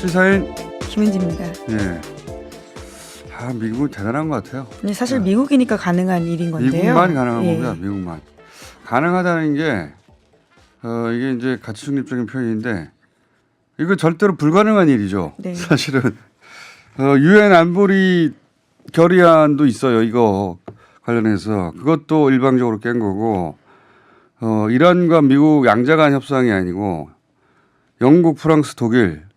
시사인 김은지입니다. 예. 미국은 대단한 것 같아요. 근데 사실 미국이니까 가능한 일인 건데요. 미국만 가능한 예. 겁니다. 미국만. 가능하다는 게 이게 이제 가치 중립적인 표현인데 이거 절대로 불가능한 일이죠. 네. 사실은 유엔 안보리 결의안도 있어요. 이거 관련해서 그것도 일방적으로 깬 거고 이란과 미국 양자간 협상이 아니고 영국, 프랑스, 독일,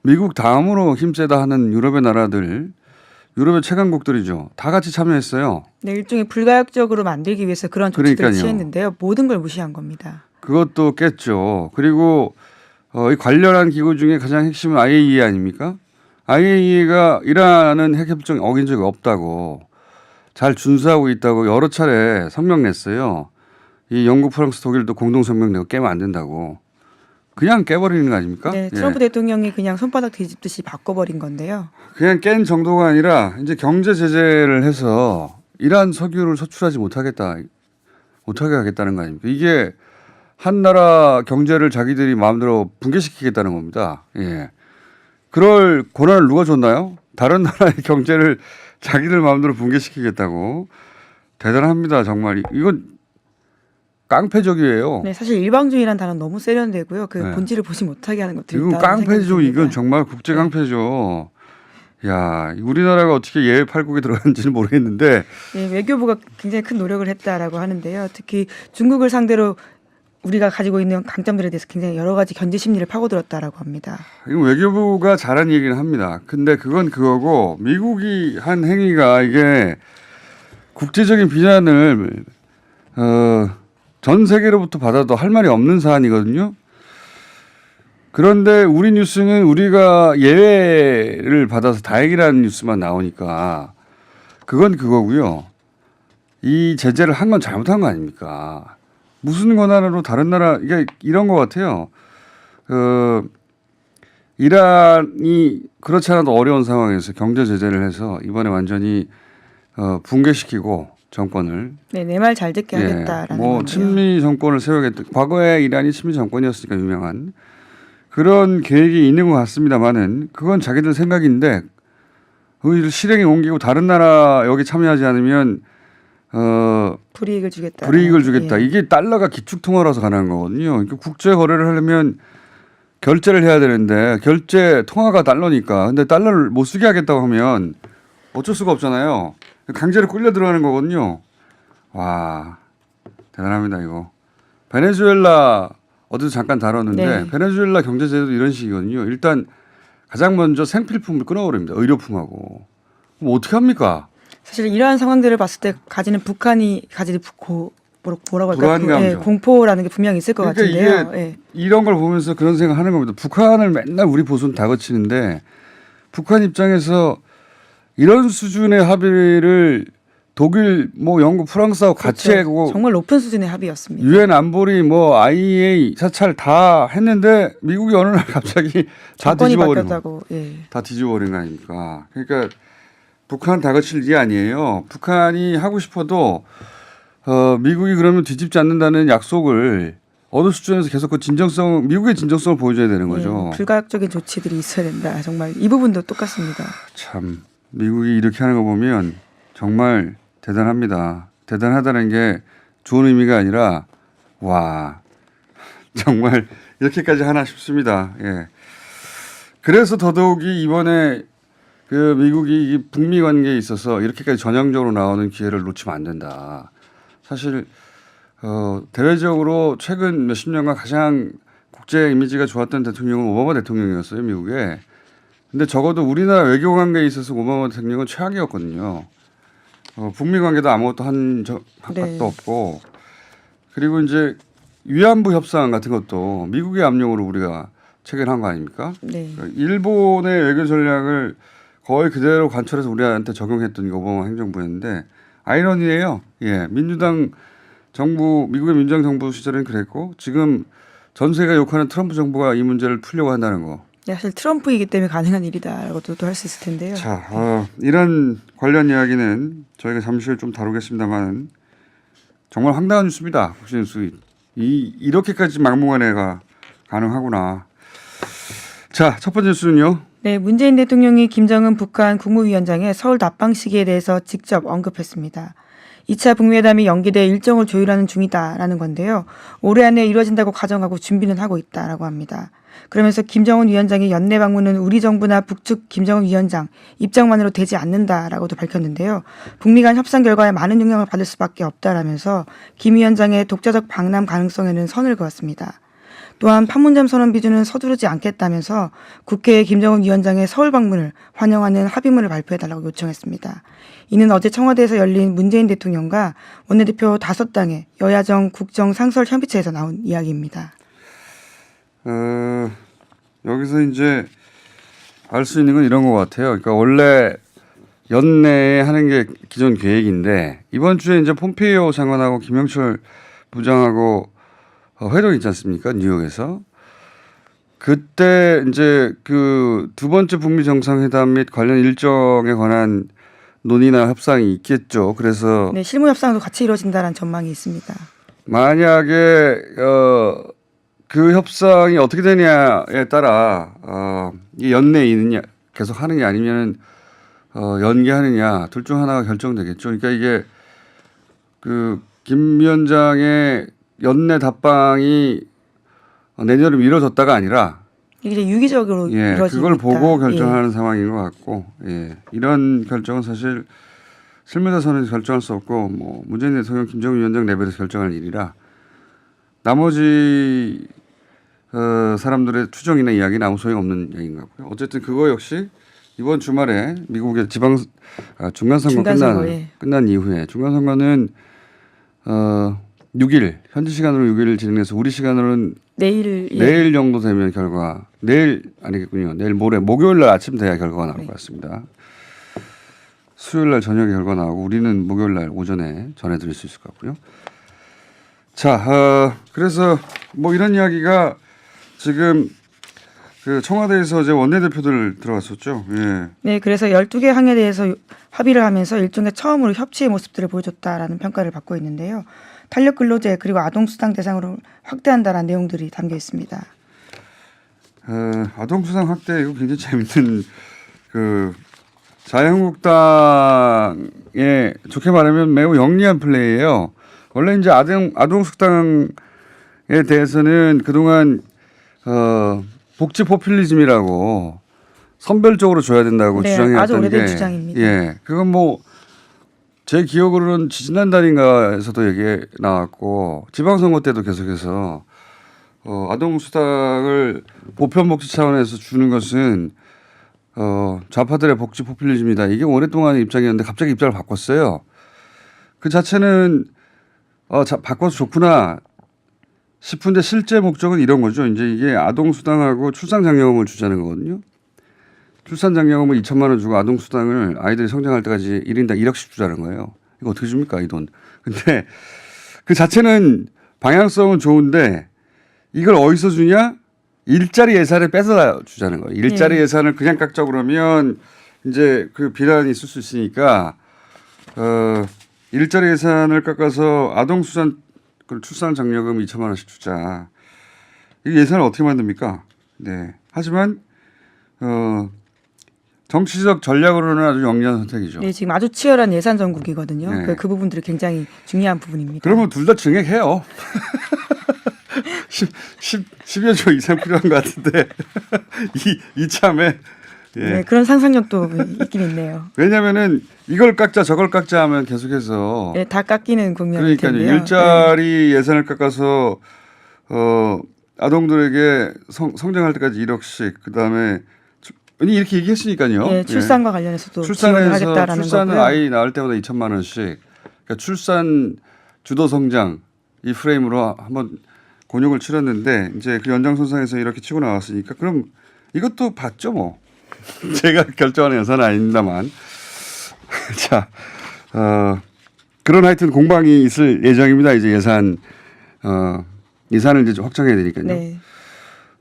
미국 다음으로 힘세다 하는 유럽의 나라들, 유럽의 최강국들이죠. 다 같이 참여했어요. 네, 일종의 불가역적으로 만들기 위해서 그런 조치들을 그러니까요. 취했는데요. 모든 걸 무시한 겁니다. 그것도 깼죠. 그리고 이 관련한 기구 중에 가장 핵심은 IAEA 아닙니까? IAEA가 이란은 핵협정 어긴 적이 없다고 잘 준수하고 있다고 여러 차례 성명 냈어요. 이 영국, 프랑스, 독일도 공동 성명 내고 깨면 안 된다고. 그냥 깨버리는 거 아닙니까? 네, 트럼프 대통령이 그냥 손바닥 뒤집듯이 바꿔버린 건데요. 그냥 깬 정도가 아니라 이제 경제 제재를 해서 이란 석유를 수출하지 못하게 하겠다는 거 아닙니까? 이게 한 나라 경제를 자기들이 마음대로 붕괴시키겠다는 겁니다. 예. 그럴 권한을 누가 줬나요? 다른 나라의 경제를 자기들 마음대로 붕괴시키겠다고. 대단합니다. 정말. 이건 깡패적이에요. 네, 사실 일방주의란 단어 너무 세련되고요. 그 네. 본질을 보지 못하게 하는 것들이 이건 있다는 생각이 깡패죠. 듭니다. 이건 정말 국제 깡패죠. 야, 우리나라가 어떻게 예외 팔국에 들어갔는지는 모르겠는데. 네, 외교부가 굉장히 큰 노력을 했다라고 하는데요. 특히 중국을 상대로 우리가 가지고 있는 강점들에 대해서 굉장히 여러 가지 견제 심리를 파고들었다라고 합니다. 이건 외교부가 잘한 얘기는 합니다. 근데 그건 그거고 미국이 한 행위가 이게 국제적인 비난을 전 세계로부터 받아도 할 말이 없는 사안이거든요. 그런데 우리 뉴스는 우리가 예외를 받아서 다행이라는 뉴스만 나오니까 그건 그거고요. 이 제재를 한 건 잘못한 거 아닙니까? 무슨 권한으로 다른 나라 이게 이런 것 같아요. 이란이 그렇지 않아도 어려운 상황에서 경제 제재를 해서 이번에 완전히 붕괴시키고 정권을 네, 내 말 잘 듣게 하겠다라는 뭐 건데요. 친미 정권을 세우겠다. 과거에 이란이 친미 정권이었으니까 유명한 그런 계획이 있는 것 같습니다만은 그건 자기들 생각인데 그걸 실행에 옮기고 다른 나라 여기 참여하지 않으면 불이익을 주겠다. 불이익을 주겠다. 예. 이게 달러가 기축통화라서 가능한 거거든요. 그러니까 국제 거래를 하려면 결제를 해야 되는데 결제 통화가 달러니까. 근데 달러를 못 쓰게 하겠다고 하면 어쩔 수가 없잖아요. 강제로 끌려 들어가는 거거든요. 와, 대단합니다 이거. 베네수엘라 어디서 잠깐 다뤘는데 네. 베네수엘라 경제 제도도 이런 식이거든요. 일단 가장 먼저 생필품을 끊어버립니다. 의료품하고. 그럼 어떻게 합니까? 사실 이러한 상황들을 봤을 때 북한이 가지는 뭐라고 할까요? 불안감죠. 공포라는 게 분명히 있을 것 그러니까 같은데요. 이게 예. 이런 걸 보면서 그런 생각하는 겁니다. 북한을 맨날 우리 보수는 다그치는데 북한 입장에서 이런 수준의 합의를 독일, 뭐 영국, 프랑스하고 같이 그렇죠. 하고 정말 높은 수준의 합의였습니다. 유엔 안보리, 뭐 IEA 사찰 다 했는데 미국이 어느 날 갑자기 다 정권이 뒤집어버린 거, 바뀌었다고. 예. 다 뒤집어버린 거 아닙니까? 그러니까 북한 다그칠 일이 아니에요. 북한이 하고 싶어도 미국이 그러면 뒤집지 않는다는 약속을 어느 수준에서 계속 그 미국의 진정성을 보여줘야 되는 거죠. 예, 불가역적인 조치들이 있어야 된다. 정말 이 부분도 똑같습니다. 참 미국이 이렇게 하는 거 보면 정말 대단합니다. 대단하다는 게 좋은 의미가 아니라 와 정말 이렇게까지 하나 싶습니다. 예. 그래서 더더욱이 이번에 그 미국이 이 북미 관계에 있어서 이렇게까지 전향적으로 나오는 기회를 놓치면 안 된다. 사실 대외적으로 최근 몇십 년간 가장 국제 이미지가 좋았던 대통령은 오바마 대통령이었어요, 미국에. 근데 적어도 우리나라 외교 관계에 있어서 오바마 대통령은 최악이었거든요. 북미 관계도 아무것도 한 적도 네. 없고, 그리고 이제 위안부 협상 같은 것도 미국의 압력으로 우리가 체결한 거 아닙니까? 네. 일본의 외교 전략을 거의 그대로 관철해서 우리한테 적용했던 게 오바마 행정부였는데 아이러니예요. 예, 민주당 정부, 미국의 민주당 정부 시절에는 그랬고 지금 전 세계가 욕하는 트럼프 정부가 이 문제를 풀려고 한다는 거. 네, 사실 트럼프이기 때문에 가능한 일이다라고도 또 할 수 있을 텐데요. 자, 이런 관련 이야기는 저희가 잠시 후에 좀 다루겠습니다만 정말 황당한 뉴스입니다. 국제뉴스. 이렇게까지 막무가내가 가능하구나. 자, 첫 번째 뉴스는요. 네, 문재인 대통령이 김정은 북한 국무위원장의 서울 답방 시기에 대해서 직접 언급했습니다. 2차 북미회담이 연기돼 일정을 조율하는 중이다라는 건데요. 올해 안에 이루어진다고 가정하고 준비는 하고 있다라고 합니다. 그러면서 김정은 위원장의 연내 방문은 우리 정부나 북측 김정은 위원장 입장만으로 되지 않는다라고도 밝혔는데요. 북미 간 협상 결과에 많은 영향을 받을 수밖에 없다라면서 김 위원장의 독자적 방남 가능성에는 선을 그었습니다. 또한 판문점 선언 비준은 서두르지 않겠다면서 국회에 김정은 위원장의 서울 방문을 환영하는 합의문을 발표해달라고 요청했습니다. 이는 어제 청와대에서 열린 문재인 대통령과 원내대표 5당의 여야정 국정 상설 협의체에서 나온 이야기입니다. 여기서 이제 알 수 있는 건 이런 것 같아요. 그러니까 원래 연내에 하는 게 기존 계획인데 이번 주에 이제 폼페이오 장관하고 김영철 부장하고 회동이 있지 않습니까? 뉴욕에서. 그때 이제 그 두 번째 북미 정상회담 및 관련 일정에 관한 논의나 협상이 있겠죠. 그래서 네, 실무 협상도 같이 이루어진다는 전망이 있습니다. 만약에 그 협상이 어떻게 되냐에 따라 이 연내에 있느냐 계속 하느냐 아니면 연기하느냐 둘 중 하나가 결정되겠죠. 그러니까 이게 그 김 위원장의 연내 답방이 내년으로 미뤄졌다가 아니라 이게 이제 유기적으로 예, 이루어지고 그걸 있다. 보고 결정하는 상황인 것 같고 예, 이런 결정은 사실 실무자선에서 결정할 수 없고 뭐 문재인 대통령 김정은 위원장 레벨에서 결정할 일이라 나머지 사람들의 추정이나 이야기는 아무 소용 없는 얘기인 것 같고요. 어쨌든 그거 역시 이번 주말에 미국의 중간선거 끝난 이후에 중간선거는 6일 현지 시간으로 6일 진행해서 우리 시간으로는 내일 정도 되면 결과 내일 아니겠군요. 내일 모레 목요일 날 아침 돼야 결과가 나올 것 같습니다. 수요일 날 저녁에 결과 나오고 우리는 목요일 날 오전에 전해드릴 수 있을 것 같고요. 자, 그래서 뭐 이런 이야기가 지금 그 청와대에서 어제 원내대표들 들어갔었죠. 예. 네, 그래서 12개 항에 대해서 합의를 하면서 일종의 처음으로 협치의 모습들을 보여줬다라는 평가를 받고 있는데요. 탄력 근로제 그리고 아동수당 대상으로 확대한다라는 내용들이 담겨 있습니다. 아동수당 확대 이거 굉장히 재밌는 그 자유한국당의 좋게 말하면 매우 영리한 플레이예요. 원래 이제 아동수당에 대해서는 그동안 복지 포퓰리즘이라고 선별적으로 줘야 된다고 주장해왔던 아주 오래된 게 주장입니다. 예, 그건 뭐 제 기억으로는 지지난달인가에서도 얘기 나왔고 지방선거 때도 계속해서 아동수당을 보편복지 차원에서 주는 것은 좌파들의 복지 포퓰리즘이다. 이게 오랫동안 입장이었는데 갑자기 입장을 바꿨어요. 그 자체는 바꿔서 좋구나 싶은데 실제 목적은 이런 거죠. 이제 이게 아동수당하고 출산장려금을 주자는 거거든요. 출산장려금을 2천만 원 주고 아동수당을 아이들이 성장할 때까지 1인당 1억씩 주자는 거예요. 이거 어떻게 줍니까 이 돈. 근데 그 자체는 방향성은 좋은데 이걸 어디서 주냐? 일자리 예산을 뺏어 주자는 거예요. 일자리 예산을 그냥 깎자 그러면 이제 그 비난이 있을 수 있으니까 일자리 예산을 깎아서 아동수산 출산장려금 2천만 원씩 주자. 이 예산을 어떻게 만듭니까? 네. 하지만 정치적 전략으로는 아주 영리한 선택이죠. 네, 지금 아주 치열한 예산 전국이거든요. 네. 그 부분들이 굉장히 중요한 부분입니다. 그러면 둘 다 증액해요. 10여 조 이상 필요한 것 같은데 이참에 예. 네, 그런 상상력도 있긴 있네요. 왜냐하면은 이걸 깎자 저걸 깎자 하면 계속해서 네, 다 깎이는 국면일 그러니까요. 텐데요. 일자리 예산을 깎아서 아동들에게 성장할 때까지 1억씩 그다음에 이렇게 얘기했으니까요. 네, 출산과 관련해서도 출산해서 하겠다라는 출산은 거고요. 아이 낳을 때마다 2천만 원씩. 그러니까 출산 주도 성장 이 프레임으로 한번 곤욕을 치렀는데 이제 그 연장선상에서 이렇게 치고 나왔으니까 그럼 이것도 받죠 뭐. 제가 결정하는 예산은 아닙니다만. 자, 그런 하여튼 공방이 있을 예정입니다. 이제 예산을 이제 좀 확정해야 되니까요. 네.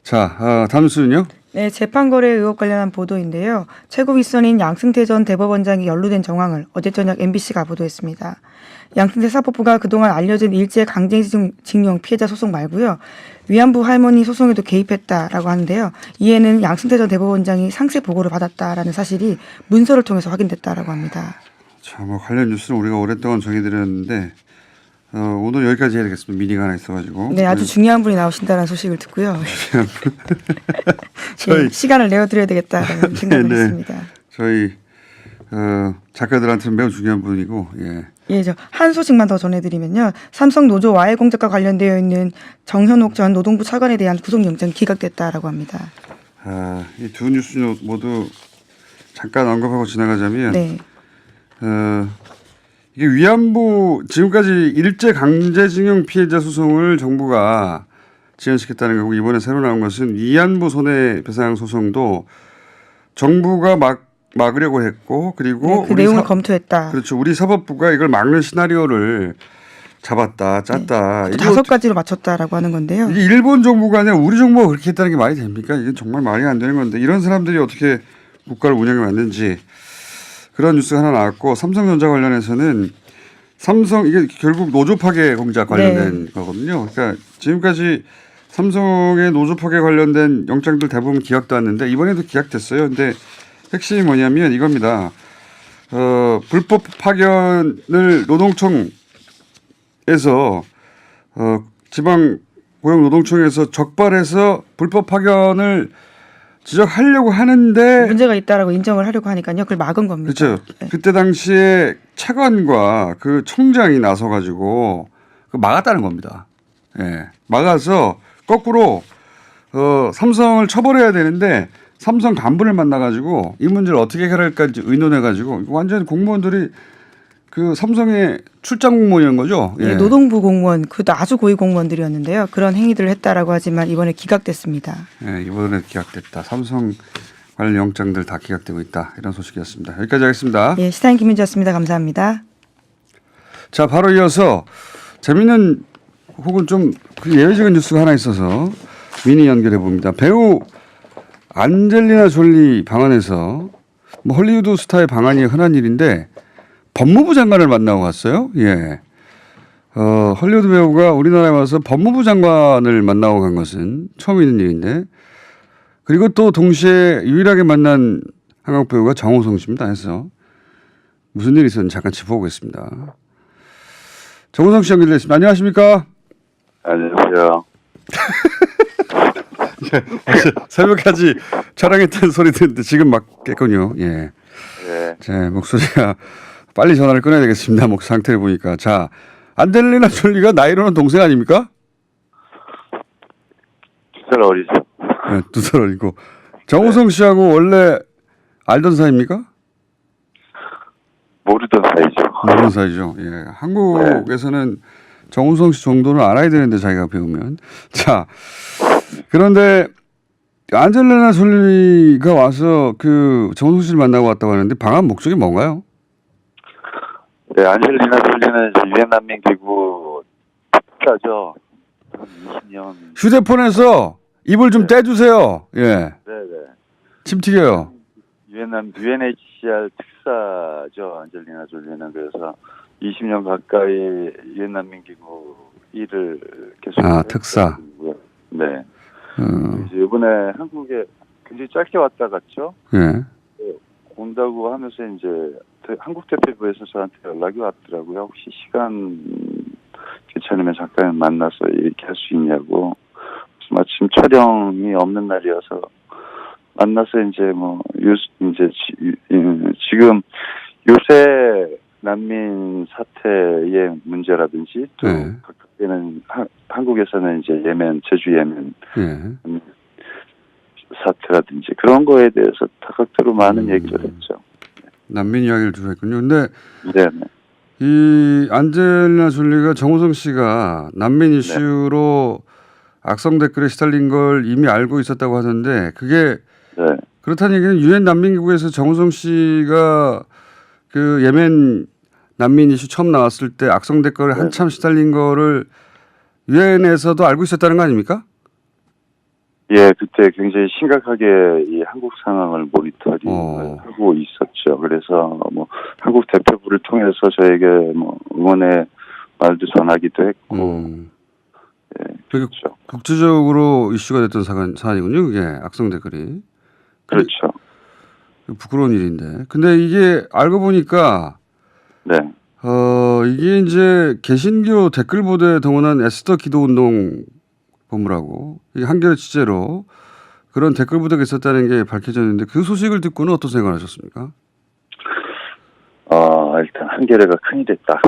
자, 다음 뉴스는요. 네, 재판거래 의혹 관련한 보도인데요. 최고 윗선인 양승태 전 대법원장이 연루된 정황을 어제 저녁 MBC가 보도했습니다. 양승태 사법부가 그동안 알려진 일제 강제징용 피해자 소송 말고요. 위안부 할머니 소송에도 개입했다라고 하는데요. 이에는 양승태 전 대법원장이 상세 보고를 받았다라는 사실이 문서를 통해서 확인됐다라고 합니다. 자, 뭐 관련 뉴스는 우리가 오랫동안 전해드렸는데 오늘 여기까지 해야 되겠습니다. 미니가 하나 있어가지고. 네, 아주 중요한 분이 나오신다는 소식을 듣고요. 저희 네, 시간을 내어드려야 되겠다는 생각을 했습니다. 저희 작가들한테는 매우 중요한 분이고, 예. 예, 한 소식만 더 전해드리면요. 삼성 노조 와해 공작과 관련되어 있는 정현옥 전 노동부 차관에 대한 구속영장이 기각됐다라고 합니다. 이 두 뉴스 모두 잠깐 언급하고 지나가자면, 네. 이게 위안부 지금까지 일제 강제징용 피해자 소송을 정부가 지연시켰다는 거고 이번에 새로 나온 것은 위안부 손해배상 소송도 정부가 막으려고 했고 그리고 네, 그 내용을 검토했다. 그렇죠. 우리 사법부가 이걸 막는 시나리오를 잡았다, 짰다. 네. 5가지로 맞췄다라고 하는 건데요. 이게 일본 정부가 아니라 우리 정부가 그렇게 했다는 게 말이 됩니까? 이게 정말 말이 안 되는 건데 이런 사람들이 어떻게 국가를 운영해 왔는지 그런 뉴스가 하나 나왔고 삼성전자 관련해서는 이게 결국 노조 파괴 공작 관련된 거거든요. 그러니까 지금까지 삼성의 노조 파괴 관련된 영장들 대부분 기각도 왔는데 이번에도 기각됐어요. 근데 핵심이 뭐냐면 이겁니다. 불법 파견을 노동청에서 지방 고용 노동청에서 적발해서 불법 파견을 지적하려고 하는데 문제가 있다라고 인정을 하려고 하니까요. 그걸 막은 겁니다. 그렇죠. 네. 그때 당시에 차관과 그 총장이 나서 가지고 막았다는 겁니다. 예. 막아서 거꾸로 삼성을 처벌해야 되는데 삼성 간부를 만나 가지고 이 문제를 어떻게 해결할까 의논해 가지고 완전 공무원들이 그 삼성의 출장 공무원이란 거죠. 예. 네, 노동부 공무원, 그것도 아주 고위 공무원들이었는데요. 그런 행위들을 했다라고 하지만 이번에 기각됐습니다. 예, 이번에 기각됐다. 삼성 관련 영장들 다 기각되고 있다. 이런 소식이었습니다. 여기까지 하겠습니다. 예, 시사인 김윤지였습니다. 감사합니다. 자, 바로 이어서 재미있는 혹은 좀 예외적인 뉴스가 하나 있어서 미니 연결해 봅니다. 배우 안젤리나 졸리 방안에서 뭐 헐리우드 스타의 방안이 흔한 일인데 법무부 장관을 만나고 갔어요. 예. 헐리우드 배우가 우리나라에 와서 법무부 장관을 만나고 간 것은 처음 있는 일인데 그리고 또 동시에 유일하게 만난 한국 배우가 정우성 씨입니다. 해서 무슨 일이 있었는지 잠깐 짚어보겠습니다. 정우성 씨 연결됐습니다. 안녕하십니까? 안녕하세요. 새벽까지 촬영했다는 소리 듣는데 지금 막 깼군요. 예. 네. 제 목소리가 빨리 전화를 끊어야 되겠습니다. 목 상태를 보니까. 자, 안젤리나 졸리가 나이로는 동생 아닙니까? 2살 어리죠. 네, 2살 어리고. 정우성 씨하고 원래 알던 사이입니까? 모르던 사이죠. 모르는 사이죠. 예. 한국에서는 정우성 씨 정도는 알아야 되는데 자기가 배우면. 자, 그런데 안젤리나 졸리가 와서 그 정우성 씨를 만나고 왔다고 하는데 방한 목적이 뭔가요? 네, 안젤리나 졸리는 이제 유엔 난민 기구 특사죠. 한 20년. 휴대폰에서 입을 좀 떼주세요. 예. 네네. 침 튀겨요. UNHCR 특사죠. 안젤리나 졸리는 그래서 20년 가까이 유엔 난민 기구 일을 계속. 특사. 했고요. 네. 이제 이번에 한국에 굉장히 짧게 왔다 갔죠. 예. 온다고 하면서 이제 한국 대표부에서 저한테 연락이 왔더라고요. 혹시 시간 괜찮으면 잠깐 만나서 얘기할 수 있냐고. 마침 촬영이 없는 날이어서 만나서 이제 지금 요새 난민 사태의 문제라든지 또 각각에는 한국에서는 이제 제주 예멘 사태라든지 그런 거에 대해서 다각도로 많은 얘기를 했죠. 난민 이야기를 주로 했군요. 근데 네네. 이 안젤리나 졸리가 정우성 씨가 난민 이슈로 악성 댓글에 시달린 걸 이미 알고 있었다고 하던데 그게 그렇다는 얘기는 유엔 난민기구에서 정우성 씨가 그 예멘 난민 이슈 처음 나왔을 때 악성 댓글에 한참 시달린 거를 유엔에서도 알고 있었다는 거 아닙니까? 예, 그때 굉장히 심각하게 이 한국 상황을 모니터링을 하고 있었죠. 그래서 뭐 한국 대표부를 통해서 저에게 뭐 응원의 말도 전하기도 했고, 예, 그렇죠. 국제적으로 이슈가 됐던 사안이군요. 그게 악성 댓글이. 그렇죠. 부끄러운 일인데. 근데 이게 알고 보니까 네, 이게 이제 개신교 댓글보도에 동원한 에스더 기도운동 본부라고 이게 한겨레 취재로 그런 댓글 부대가 있었다는 게 밝혀졌는데 그 소식을 듣고는 어떤 생각을 하셨습니까? 일단 한겨레가 큰일 됐다.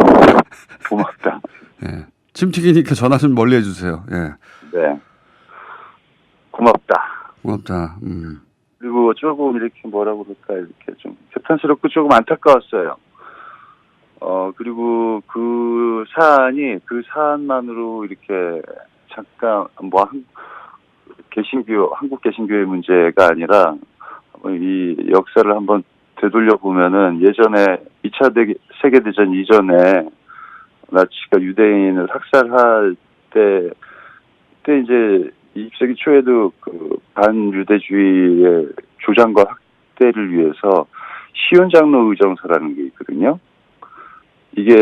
고맙다. 예. 침 튀기니까 전화 좀 멀리 해주세요. 예. 네, 고맙다. 고맙다. 그리고 조금 이렇게 뭐라고 그럴까, 이렇게 좀 개탄스럽고 조금 안타까웠어요. 그리고 그 사안만으로 이렇게 잠깐 뭐 한국 개신교의 문제가 아니라 이 역사를 한번 되돌려 보면은 예전에 2차 세계대전 이전에 나치가 유대인을 학살할 때 그때 이제 20세기 초에도 그 반유대주의의 조장과 확대를 위해서 시온장로 의정서라는 게 있거든요. 이게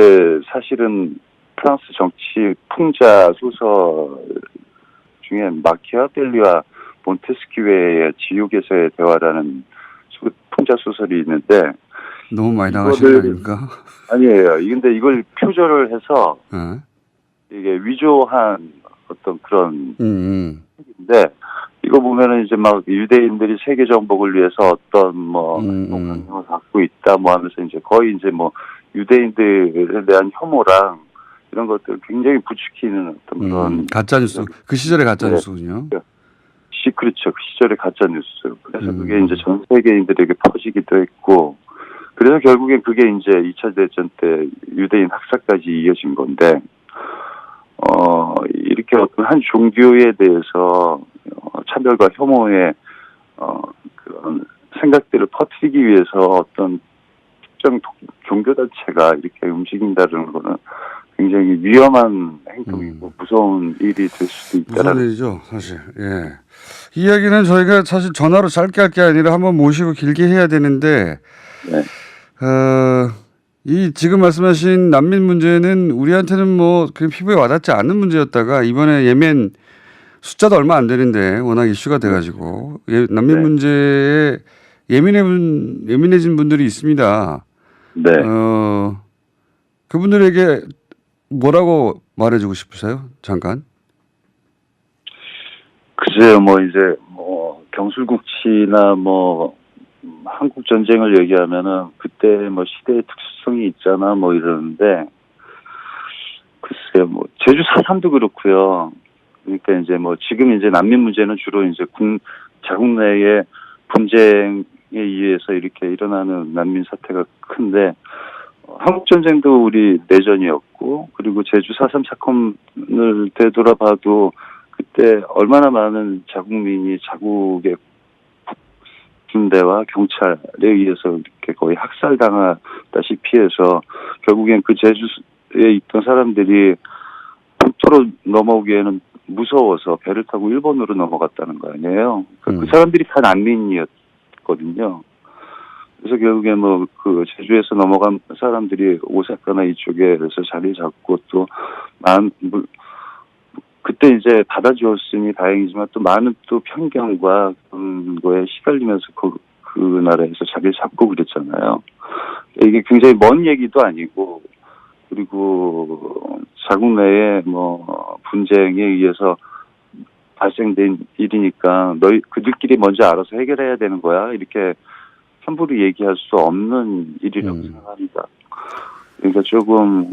사실은 프랑스 정치 풍자 소설 중에 마키아벨리와 몬테스키웨의 지옥에서의 대화라는 풍자 소설이 있는데 너무 많이 나가시는 거 아닙니까? 아니에요. 근데 이걸 표절을 해서 네. 이게 위조한 어떤 그런 데 이거 보면은 이제 막 유대인들이 세계 정복을 위해서 어떤 뭐 행동을 갖고 있다 뭐 하면서 이제 거의 이제 뭐 유대인들에 대한 혐오랑 이런 것들 굉장히 부추기는 어떤 그런 가짜 뉴스 그 시절의 가짜 뉴스군요. 그렇죠. 그 시절의 가짜 뉴스. 그래서 그게 이제 전 세계인들에게 퍼지기도 했고 그래서 결국엔 그게 이제 2차 대전 때 유대인 학살까지 이어진 건데 이렇게 어떤 한 종교에 대해서 차별과 혐오의 그런 생각들을 퍼뜨리기 위해서 어떤 특정 종교단체가 이렇게 움직인다는 거는 굉장히 위험한 행동이고 무서운 일이 될 수도 있다라는. 무서운 일이죠, 사실. 예. 이 이야기는 저희가 사실 전화로 짧게 할 게 아니라 한번 모시고 길게 해야 되는데, 네. 이 지금 말씀하신 난민 문제는 우리한테는 뭐 그냥 피부에 와닿지 않는 문제였다가 이번에 예멘 숫자도 얼마 안 되는데 워낙 이슈가 돼가지고 난민 문제에 예민해진 분들이 있습니다. 네. 그분들에게 뭐라고 말해주고 싶으세요? 잠깐. 글쎄요, 뭐 이제 뭐 경술국치나 뭐 한국 전쟁을 얘기하면은 그때 뭐 시대의 특수성이 있잖아 뭐 이러는데 글쎄요, 뭐 제주 4.3도 그렇고요. 그러니까 이제 뭐 지금 이제 난민 문제는 주로 이제 자국 내의 분쟁에 의해서 이렇게 일어나는 난민 사태가 큰데 한국 전쟁도 우리 내전이었고 그리고 제주 4.3 사건을 되돌아봐도 그때 얼마나 많은 자국민이 자국의 군대와 경찰에 의해서 이렇게 거의 학살당하다시피 해서 결국엔 그 제주에 있던 사람들이 북토로 넘어오기에는 무서워서 배를 타고 일본으로 넘어갔다는 거 아니에요. 그 사람들이 다 난민이었거든요. 그래서 결국에 뭐 그 제주에서 넘어간 사람들이 오사카나 이쪽에서 자리 잡고 또 그때 이제 받아주었으니 다행이지만 또 많은 또 편견과 그런 거에 시달리면서 그 나라에서 자리를 잡고 그랬잖아요. 이게 굉장히 먼 얘기도 아니고 그리고 자국 내에 뭐 분쟁에 의해서 발생된 일이니까 그들끼리 먼저 알아서 해결해야 되는 거야 이렇게 함부로 얘기할 수 없는 일이라고 생각합니다. 그러니까 조금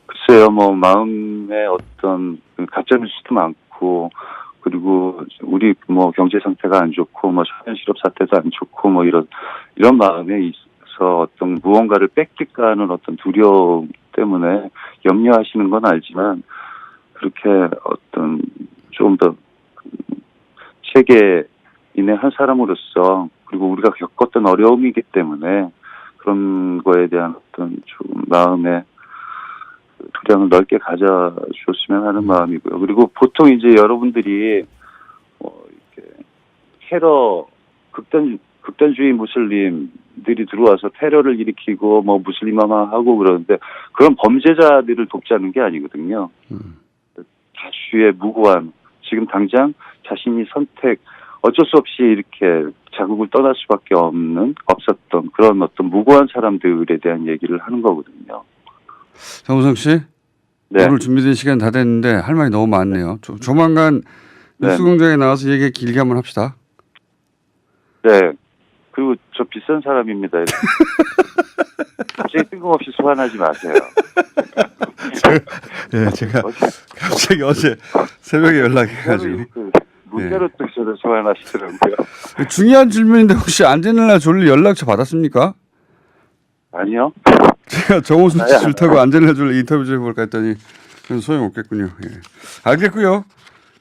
글쎄요, 뭐 마음에 어떤 가짜 뉴스도 많고 그리고 우리 뭐 경제 상태가 안 좋고 뭐 청년 실업 사태도 안 좋고 뭐 이런 마음에 있어 어떤 무언가를 뺏길까 하는 어떤 두려움 때문에 염려하시는 건 알지만 그렇게 어떤 좀 더 세계인의 한 사람으로서 그리고 우리가 겪었던 어려움이기 때문에 그런 거에 대한 어떤 좀 마음의 도량을 넓게 가져줬으면 하는 마음이고요. 그리고 보통 이제 여러분들이 테러 극단주의 무슬림들이 들어와서 테러를 일으키고 뭐 무슬림화하고 그러는데 그런 범죄자들을 돕자는 게 아니거든요. 다수의 무고한 지금 당장 자신이 어쩔 수 없이 이렇게 자국을 떠날 수밖에 없었던 그런 어떤 무고한 사람들에 대한 얘기를 하는 거거든요. 정우성 씨, 네. 오늘 준비된 시간 다 됐는데 할 말이 너무 많네요. 조만간 네. 뉴스공장에 나와서 얘기 길게 한번 합시다. 네. 그리고 저 비싼 사람입니다. 갑자기 뜬금없이 소환하지 마세요. 네, 제가 갑자기 어제 새벽에 연락해가지고 문자로 또 저를 소환하시더라고요. 중요한 질문인데 혹시 안젤리나 졸리 연락처 받았습니까? 아니요. 제가 정우성 씨 싫다고 안젤리나 졸리 인터뷰 좀 해볼까 했더니 그건 소용없겠군요. 예. 알겠고요.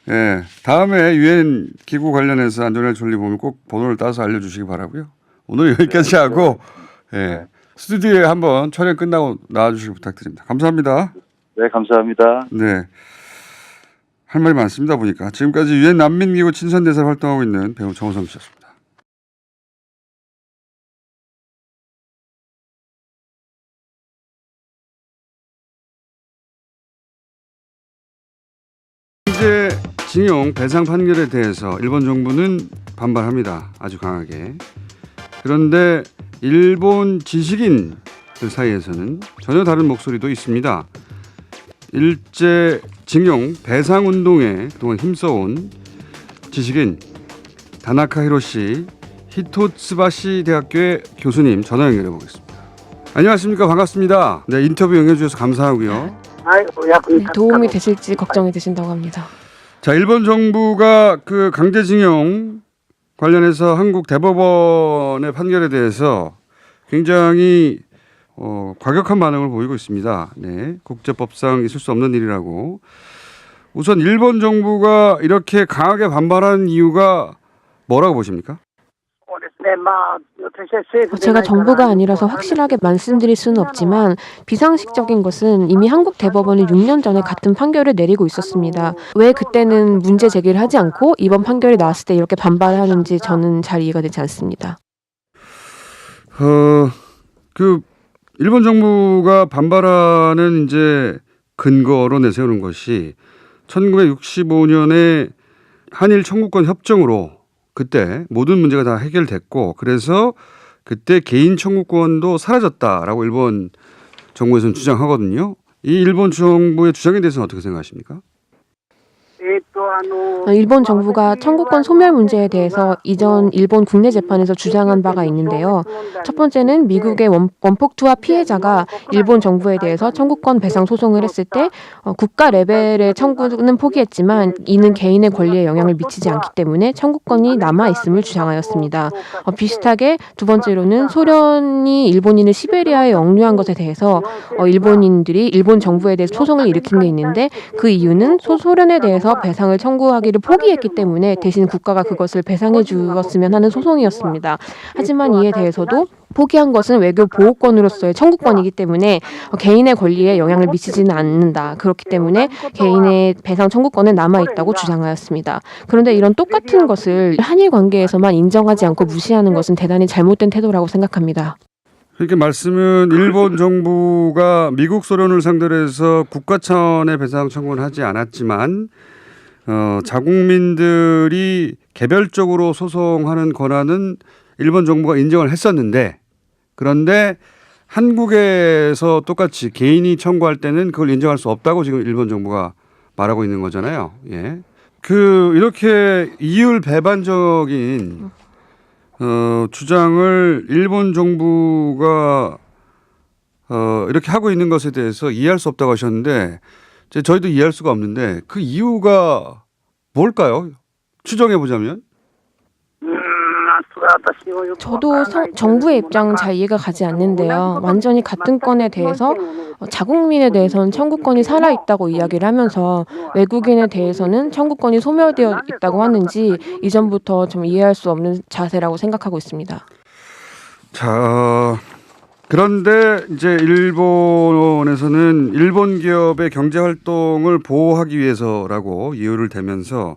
예. 다음에 유엔 기구 관련해서 안젤리나 졸리 보면 꼭 번호를 따서 알려주시기 바라고요. 오늘 여기까지 네, 하고 예. 네. 스튜디오에 한번 촬영 끝나고 나와주시기 부탁드립니다. 감사합니다. 네, 감사합니다. 네. 할 말이 많습니다 보니까. 지금까지 유엔 난민기구 친선대사로 활동하고 있는 배우 정우성 씨였습니다. 현재 징용 배상 판결에 대해서 일본 정부는 반발합니다. 아주 강하게. 그런데 일본 지식인들 사이에서는 전혀 다른 목소리도 있습니다. 일제 징용 배상 운동에 그동안 힘써온 지식인 다나카 히로시 히토츠바시 대학교의 교수님 전화 연결해 보겠습니다. 안녕하십니까, 반갑습니다. 네, 인터뷰 응해주셔서 감사하고요. 네, 도움이 되실지 걱정이 되신다고 합니다. 자, 일본 정부가 그 강제징용 관련해서 한국 대법원의 판결에 대해서 굉장히 과격한 반응을 보이고 있습니다. 네, 국제법상 있을 수 없는 일이라고. 우선 일본 정부가 이렇게 강하게 반발한 이유가 뭐라고 보십니까? 제가 정부가 아니라서 확실하게 말씀드릴 수는 없지만 비상식적인 것은 이미 한국 대법원이 6년 전에 같은 판결을 내리고 있었습니다. 왜 그때는 문제 제기를 하지 않고 이번 판결이 나왔을 때 이렇게 반발하는지 저는 잘 이해가 되지 않습니다. 그 일본 정부가 반발하는 이제 근거로 내세우는 것이 1965년에 한일 청구권 협정으로 그때 모든 문제가 다 해결됐고 그래서 그때 개인 청구권도 사라졌다라고 일본 정부에서는 주장하거든요. 이 일본 정부의 주장에 대해서는 어떻게 생각하십니까? 일본 정부가 청구권 소멸 문제에 대해서 이전 일본 국내 재판에서 주장한 바가 있는데요. 첫 번째는 미국의 원폭 투하 피해자가 일본 정부에 대해서 청구권 배상 소송을 했을 때 국가 레벨의 청구는 포기했지만 이는 개인의 권리에 영향을 미치지 않기 때문에 청구권이 남아있음을 주장하였습니다. 비슷하게 두 번째로는 소련이 일본인을 시베리아에 억류한 것에 대해서 일본인들이 일본 정부에 대해서 소송을 일으킨 게 있는데 그 이유는 소련에 대해서 배상을 청구하기를 포기했기 때문에 대신 국가가 그것을 배상해 주었으면 하는 소송이었습니다. 하지만 이에 대해서도 포기한 것은 외교 보호권으로서의 청구권이기 때문에 개인의 권리에 영향을 미치지는 않는다. 그렇기 때문에 개인의 배상 청구권은 남아있다고 주장하였습니다. 그런데 이런 똑같은 것을 한일 관계에서만 인정하지 않고 무시하는 것은 대단히 잘못된 태도라고 생각합니다. 이렇게 말씀은 일본 정부가 미국 소련을 상대로 해서 국가 차원의 배상 청구는 하지 않았지만 자국민들이 개별적으로 소송하는 권한은 일본 정부가 인정을 했었는데 그런데 한국에서 똑같이 개인이 청구할 때는 그걸 인정할 수 없다고 지금 일본 정부가 말하고 있는 거잖아요. 예. 이렇게 이율 배반적인 주장을 일본 정부가 이렇게 하고 있는 것에 대해서 이해할 수 없다고 하셨는데 저희도 이해할 수가 없는데 그 이유가 뭘까요? 추정해 보자면. 저도 정부의 입장 잘 이해가 가지 않는데요. 완전히 같은 건에 대해서 자국민에 대해서는 청구권이 살아있다고 이야기를 하면서 외국인에 대해서는 청구권이 소멸되어 있다고 하는지 이전부터 좀 이해할 수 없는 자세라고 생각하고 있습니다. 자, 그런데 이제 일본에서는 일본 기업의 경제 활동을 보호하기 위해서라고 이유를 대면서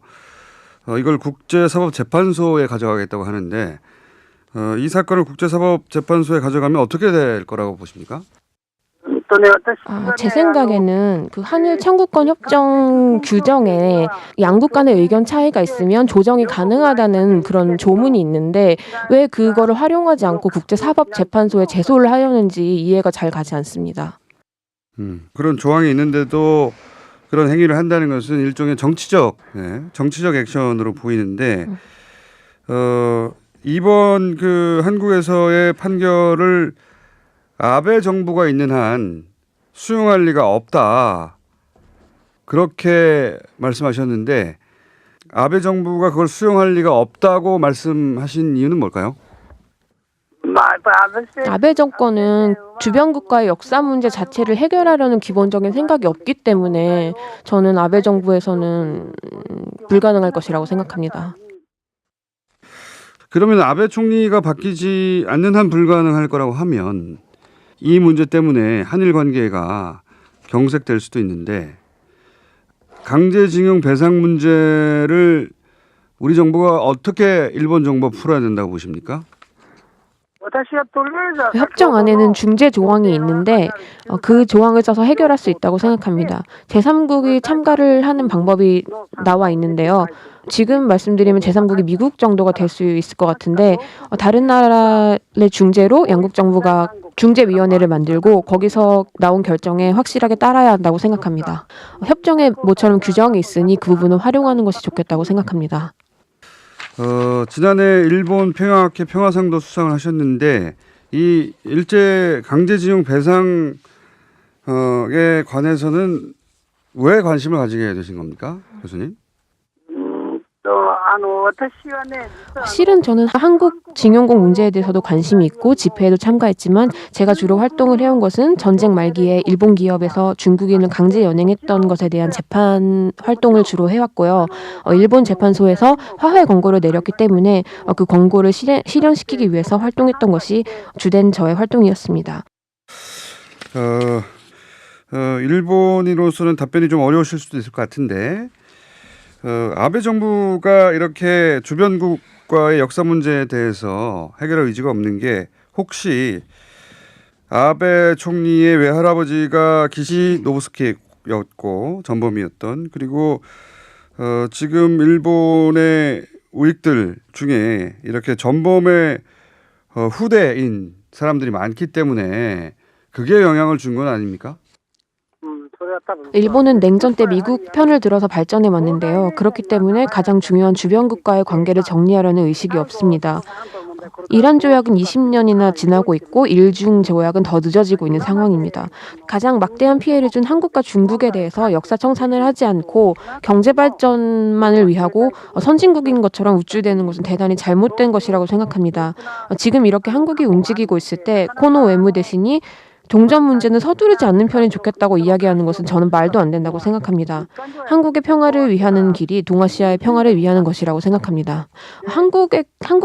이걸 국제사법재판소에 가져가겠다고 하는데 이 사건을 국제사법재판소에 가져가면 어떻게 될 거라고 보십니까? 제 생각에는 그 한일 청구권 협정 규정에 양국 간의 의견 차이가 있으면 조정이 가능하다는 그런 조문이 있는데 왜 그거를 활용하지 않고 국제사법재판소에 제소를 하려는지 이해가 잘 가지 않습니다. 그런 조항이 있는데도 그런 행위를 한다는 것은 일종의 정치적 액션으로 보이는데 이번 그 한국에서의 판결을 아베 정부가 있는 한 수용할 리가 없다. 그렇게 말씀하셨는데 아베 정부가 그걸 수용할 리가 없다고 말씀하신 이유는 뭘까요? 아베 정권은 주변 국가의 역사 문제 자체를 해결하려는 기본적인 생각이 없기 때문에 저는 아베 정부에서는 불가능할 것이라고 생각합니다. 그러면 아베 총리가 바뀌지 않는 한 불가능할 거라고 하면 이 문제 때문에 한일 관계가 경색될 수도 있는데 강제징용 배상 문제를 우리 정부가 어떻게 일본 정부가 풀어야 된다고 보십니까? 협정 안에는 중재 조항이 있는데 그 조항을 써서 해결할 수 있다고 생각합니다. 제3국이 참가를 하는 방법이 나와 있는데요. 지금 말씀드리면 제3국이 미국 정도가 될 수 있을 것 같은데 다른 나라의 중재로 양국 정부가 중재위원회를 만들고 거기서 나온 결정에 확실하게 따라야 한다고 생각합니다. 협정에 모처럼 규정이 있으니 그 부분을 활용하는 것이 좋겠다고 생각합니다. 지난해 일본 평화학회 평화상도 수상을 하셨는데 이 일제 강제징용 배상에 관해서는 왜 관심을 가지게 되신 겁니까, 교수님? 실은 저는 한국 징용공 문제에 대해서도 관심이 있고 집회에도 참가했지만 제가 주로 활동을 해온 것은 전쟁 말기에 일본 기업에서 중국인을 강제 연행했던 것에 대한 재판 활동을 주로 해왔고요. 일본 재판소에서 화해 권고를 내렸기 때문에 그 권고를 실현시키기 위해서 활동했던 것이 주된 저의 활동이었습니다. 일본인으로서는 답변이 좀 어려우실 수도 있을 것 같은데 아베 정부가 이렇게 주변국과의 역사 문제에 대해서 해결할 의지가 없는 게 혹시 아베 총리의 외할아버지가 기시 노부스키였고 전범이었던 그리고 지금 일본의 우익들 중에 이렇게 전범의 후대인 사람들이 많기 때문에 그게 영향을 준 건 아닙니까? 일본은 냉전 때 미국 편을 들어서 발전해 왔는데요. 그렇기 때문에 가장 중요한 주변국과의 관계를 정리하려는 의식이 없습니다. 이란 조약은 20년이나 지나고 있고 일중 조약은 더 늦어지고 있는 상황입니다. 가장 막대한 피해를 준 한국과 중국에 대해서 역사 청산을 하지 않고 경제 발전만을 위하고 선진국인 것처럼 우쭐대는 것은 대단히 잘못된 것이라고 생각합니다. 지금 이렇게 한국이 움직이고 있을 때 코노 외무대신이 동전 문제는 서두르지 않는 편이 좋겠다고 이야기하는 것은 저는 말도 안 된다고 생각합니다. 한국의 평화를 위하는 길이 동아시아의 평화를 위하는 것이라고 생각합니다. 한국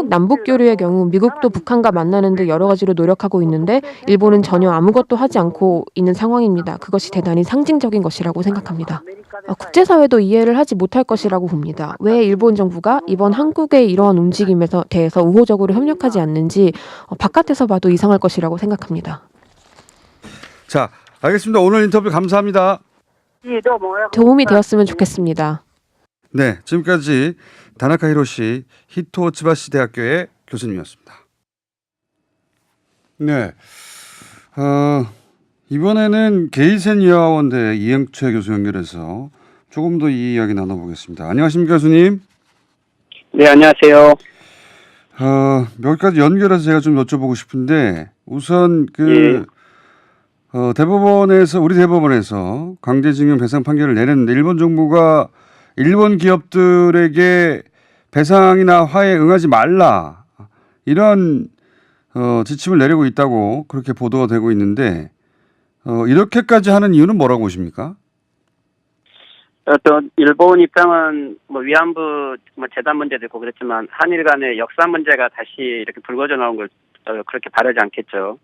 남북 교류의 경우 미국도 북한과 만나는 데 여러 가지로 노력하고 있는데 일본은 전혀 아무것도 하지 않고 있는 상황입니다. 그것이 대단히 상징적인 것이라고 생각합니다. 국제사회도 이해를 하지 못할 것이라고 봅니다. 왜 일본 정부가 이번 한국의 이러한 움직임에 대해서 우호적으로 협력하지 않는지 바깥에서 봐도 이상할 것이라고 생각합니다. 자, 알겠습니다. 오늘 인터뷰 감사합니다. 도움이 되었으면 좋겠습니다. 네, 지금까지 다나카 히로시 히토츠바시 대학교의 교수님이었습니다. 네, 이번에는 게이센 여학원대 이영채 교수 연결해서 조금 더 이 이야기 나눠보겠습니다. 안녕하십니까, 교수님? 네, 안녕하세요. 몇 가지 연결해서 제가 좀 여쭤보고 싶은데 우선 우리 대법원에서 강제징용 배상 판결을 내렸는데 일본 정부가 일본 기업들에게 배상이나 화해에 응하지 말라 이런 지침을 내리고 있다고 그렇게 보도가 되고 있는데 이렇게까지 하는 이유는 뭐라고 보십니까? 또 일본 입장은 위안부 재단 문제도 있고 그렇지만 한일 간의 역사 문제가 다시 이렇게 불거져 나온 걸 그렇게 바라지 않겠죠.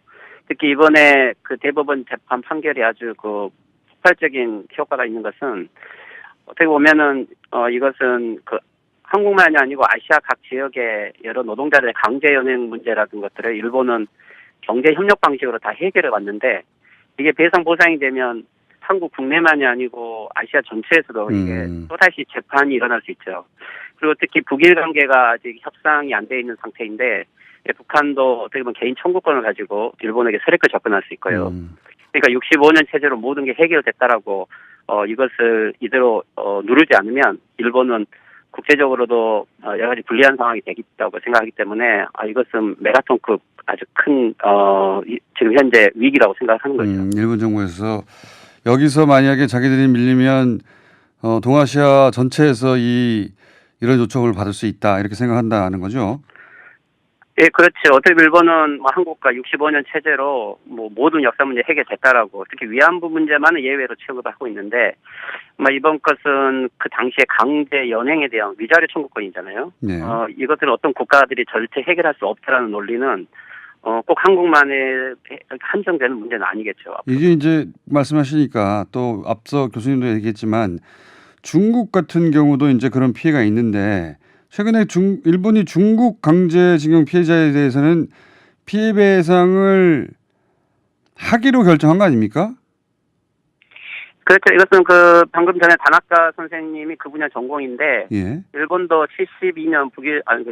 특히 이번에 그 대법원 재판 판결이 아주 폭발적인 효과가 있는 것은 어떻게 보면은 이것은 한국만이 아니고 아시아 각 지역의 여러 노동자들의 강제 연행 문제라든 것들을 일본은 경제 협력 방식으로 다 해결해 왔는데 이게 배상 보상이 되면 한국 국내만이 아니고 아시아 전체에서도 이게 또다시 재판이 일어날 수 있죠. 그리고 특히 북일 관계가 아직 협상이 안 돼 있는 상태인데 북한도 어떻게 보면 개인 청구권을 가지고 일본에게 세력을 접근할 수 있고요. 그러니까 65년 체제로 모든 게 해결됐다라고 이것을 이대로 누르지 않으면 일본은 국제적으로도 여러 가지 불리한 상황이 되겠다고 생각하기 때문에 이것은 메가톤급 아주 큰 지금 현재 위기라고 생각하는 거죠. 일본 정부에서 여기서 만약에 자기들이 밀리면 동아시아 전체에서 이런 요청을 받을 수 있다 이렇게 생각한다는 거죠. 예, 그렇죠. 어떻게 일본은 한국과 65년 체제로 모든 역사 문제 해결됐다라고 특히 위안부 문제만은 예외로 취급을 하고 있는데 이번 것은 그 당시에 강제 연행에 대한 위자료 청구권이잖아요. 네. 이것들은 어떤 국가들이 절대 해결할 수 없다라는 논리는 꼭 한국만에 한정되는 문제는 아니겠죠. 이게 이제 말씀하시니까 또 앞서 교수님도 얘기했지만 중국 같은 경우도 이제 그런 피해가 있는데 최근에 일본이 중국 강제징용 피해자에 대해서는 피해 배상을 하기로 결정한 거 아닙니까? 그렇죠. 이것은 방금 전에 다나카 선생님이 그 분야 전공인데 예. 일본도 72년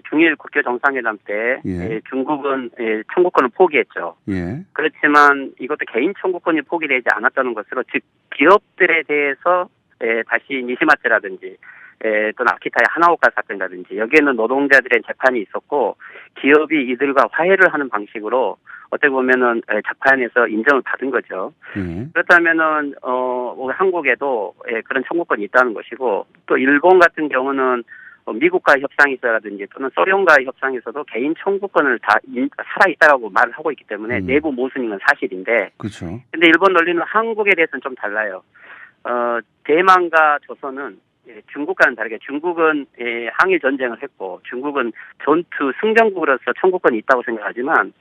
중일 국교 정상회담 때 중국은 청구권을 포기했죠. 예. 그렇지만 이것도 개인 청구권이 포기되지 않았다는 것으로 즉 기업들에 대해서 다시 니시마츠라든지 또는 아키타의 하나오카 사건이라든지 여기에는 노동자들의 재판이 있었고 기업이 이들과 화해를 하는 방식으로 어떻게 보면은 재판에서 인정을 받은 거죠. 그렇다면은 우리 한국에도 그런 청구권이 있다는 것이고 또 일본 같은 경우는 미국과 협상에서라든지 또는 소련과의 협상에서도 개인 청구권을 다 살아있다라고 말을 하고 있기 때문에 내부 모순인 건 사실인데 그렇죠. 근데 일본 논리는 한국에 대해서는 좀 달라요. 대만과 조선은 중국과는 다르게 중국은 항일 전쟁을 했고 중국은 전투 승전국으로서 청구권이 있다고 생각하지만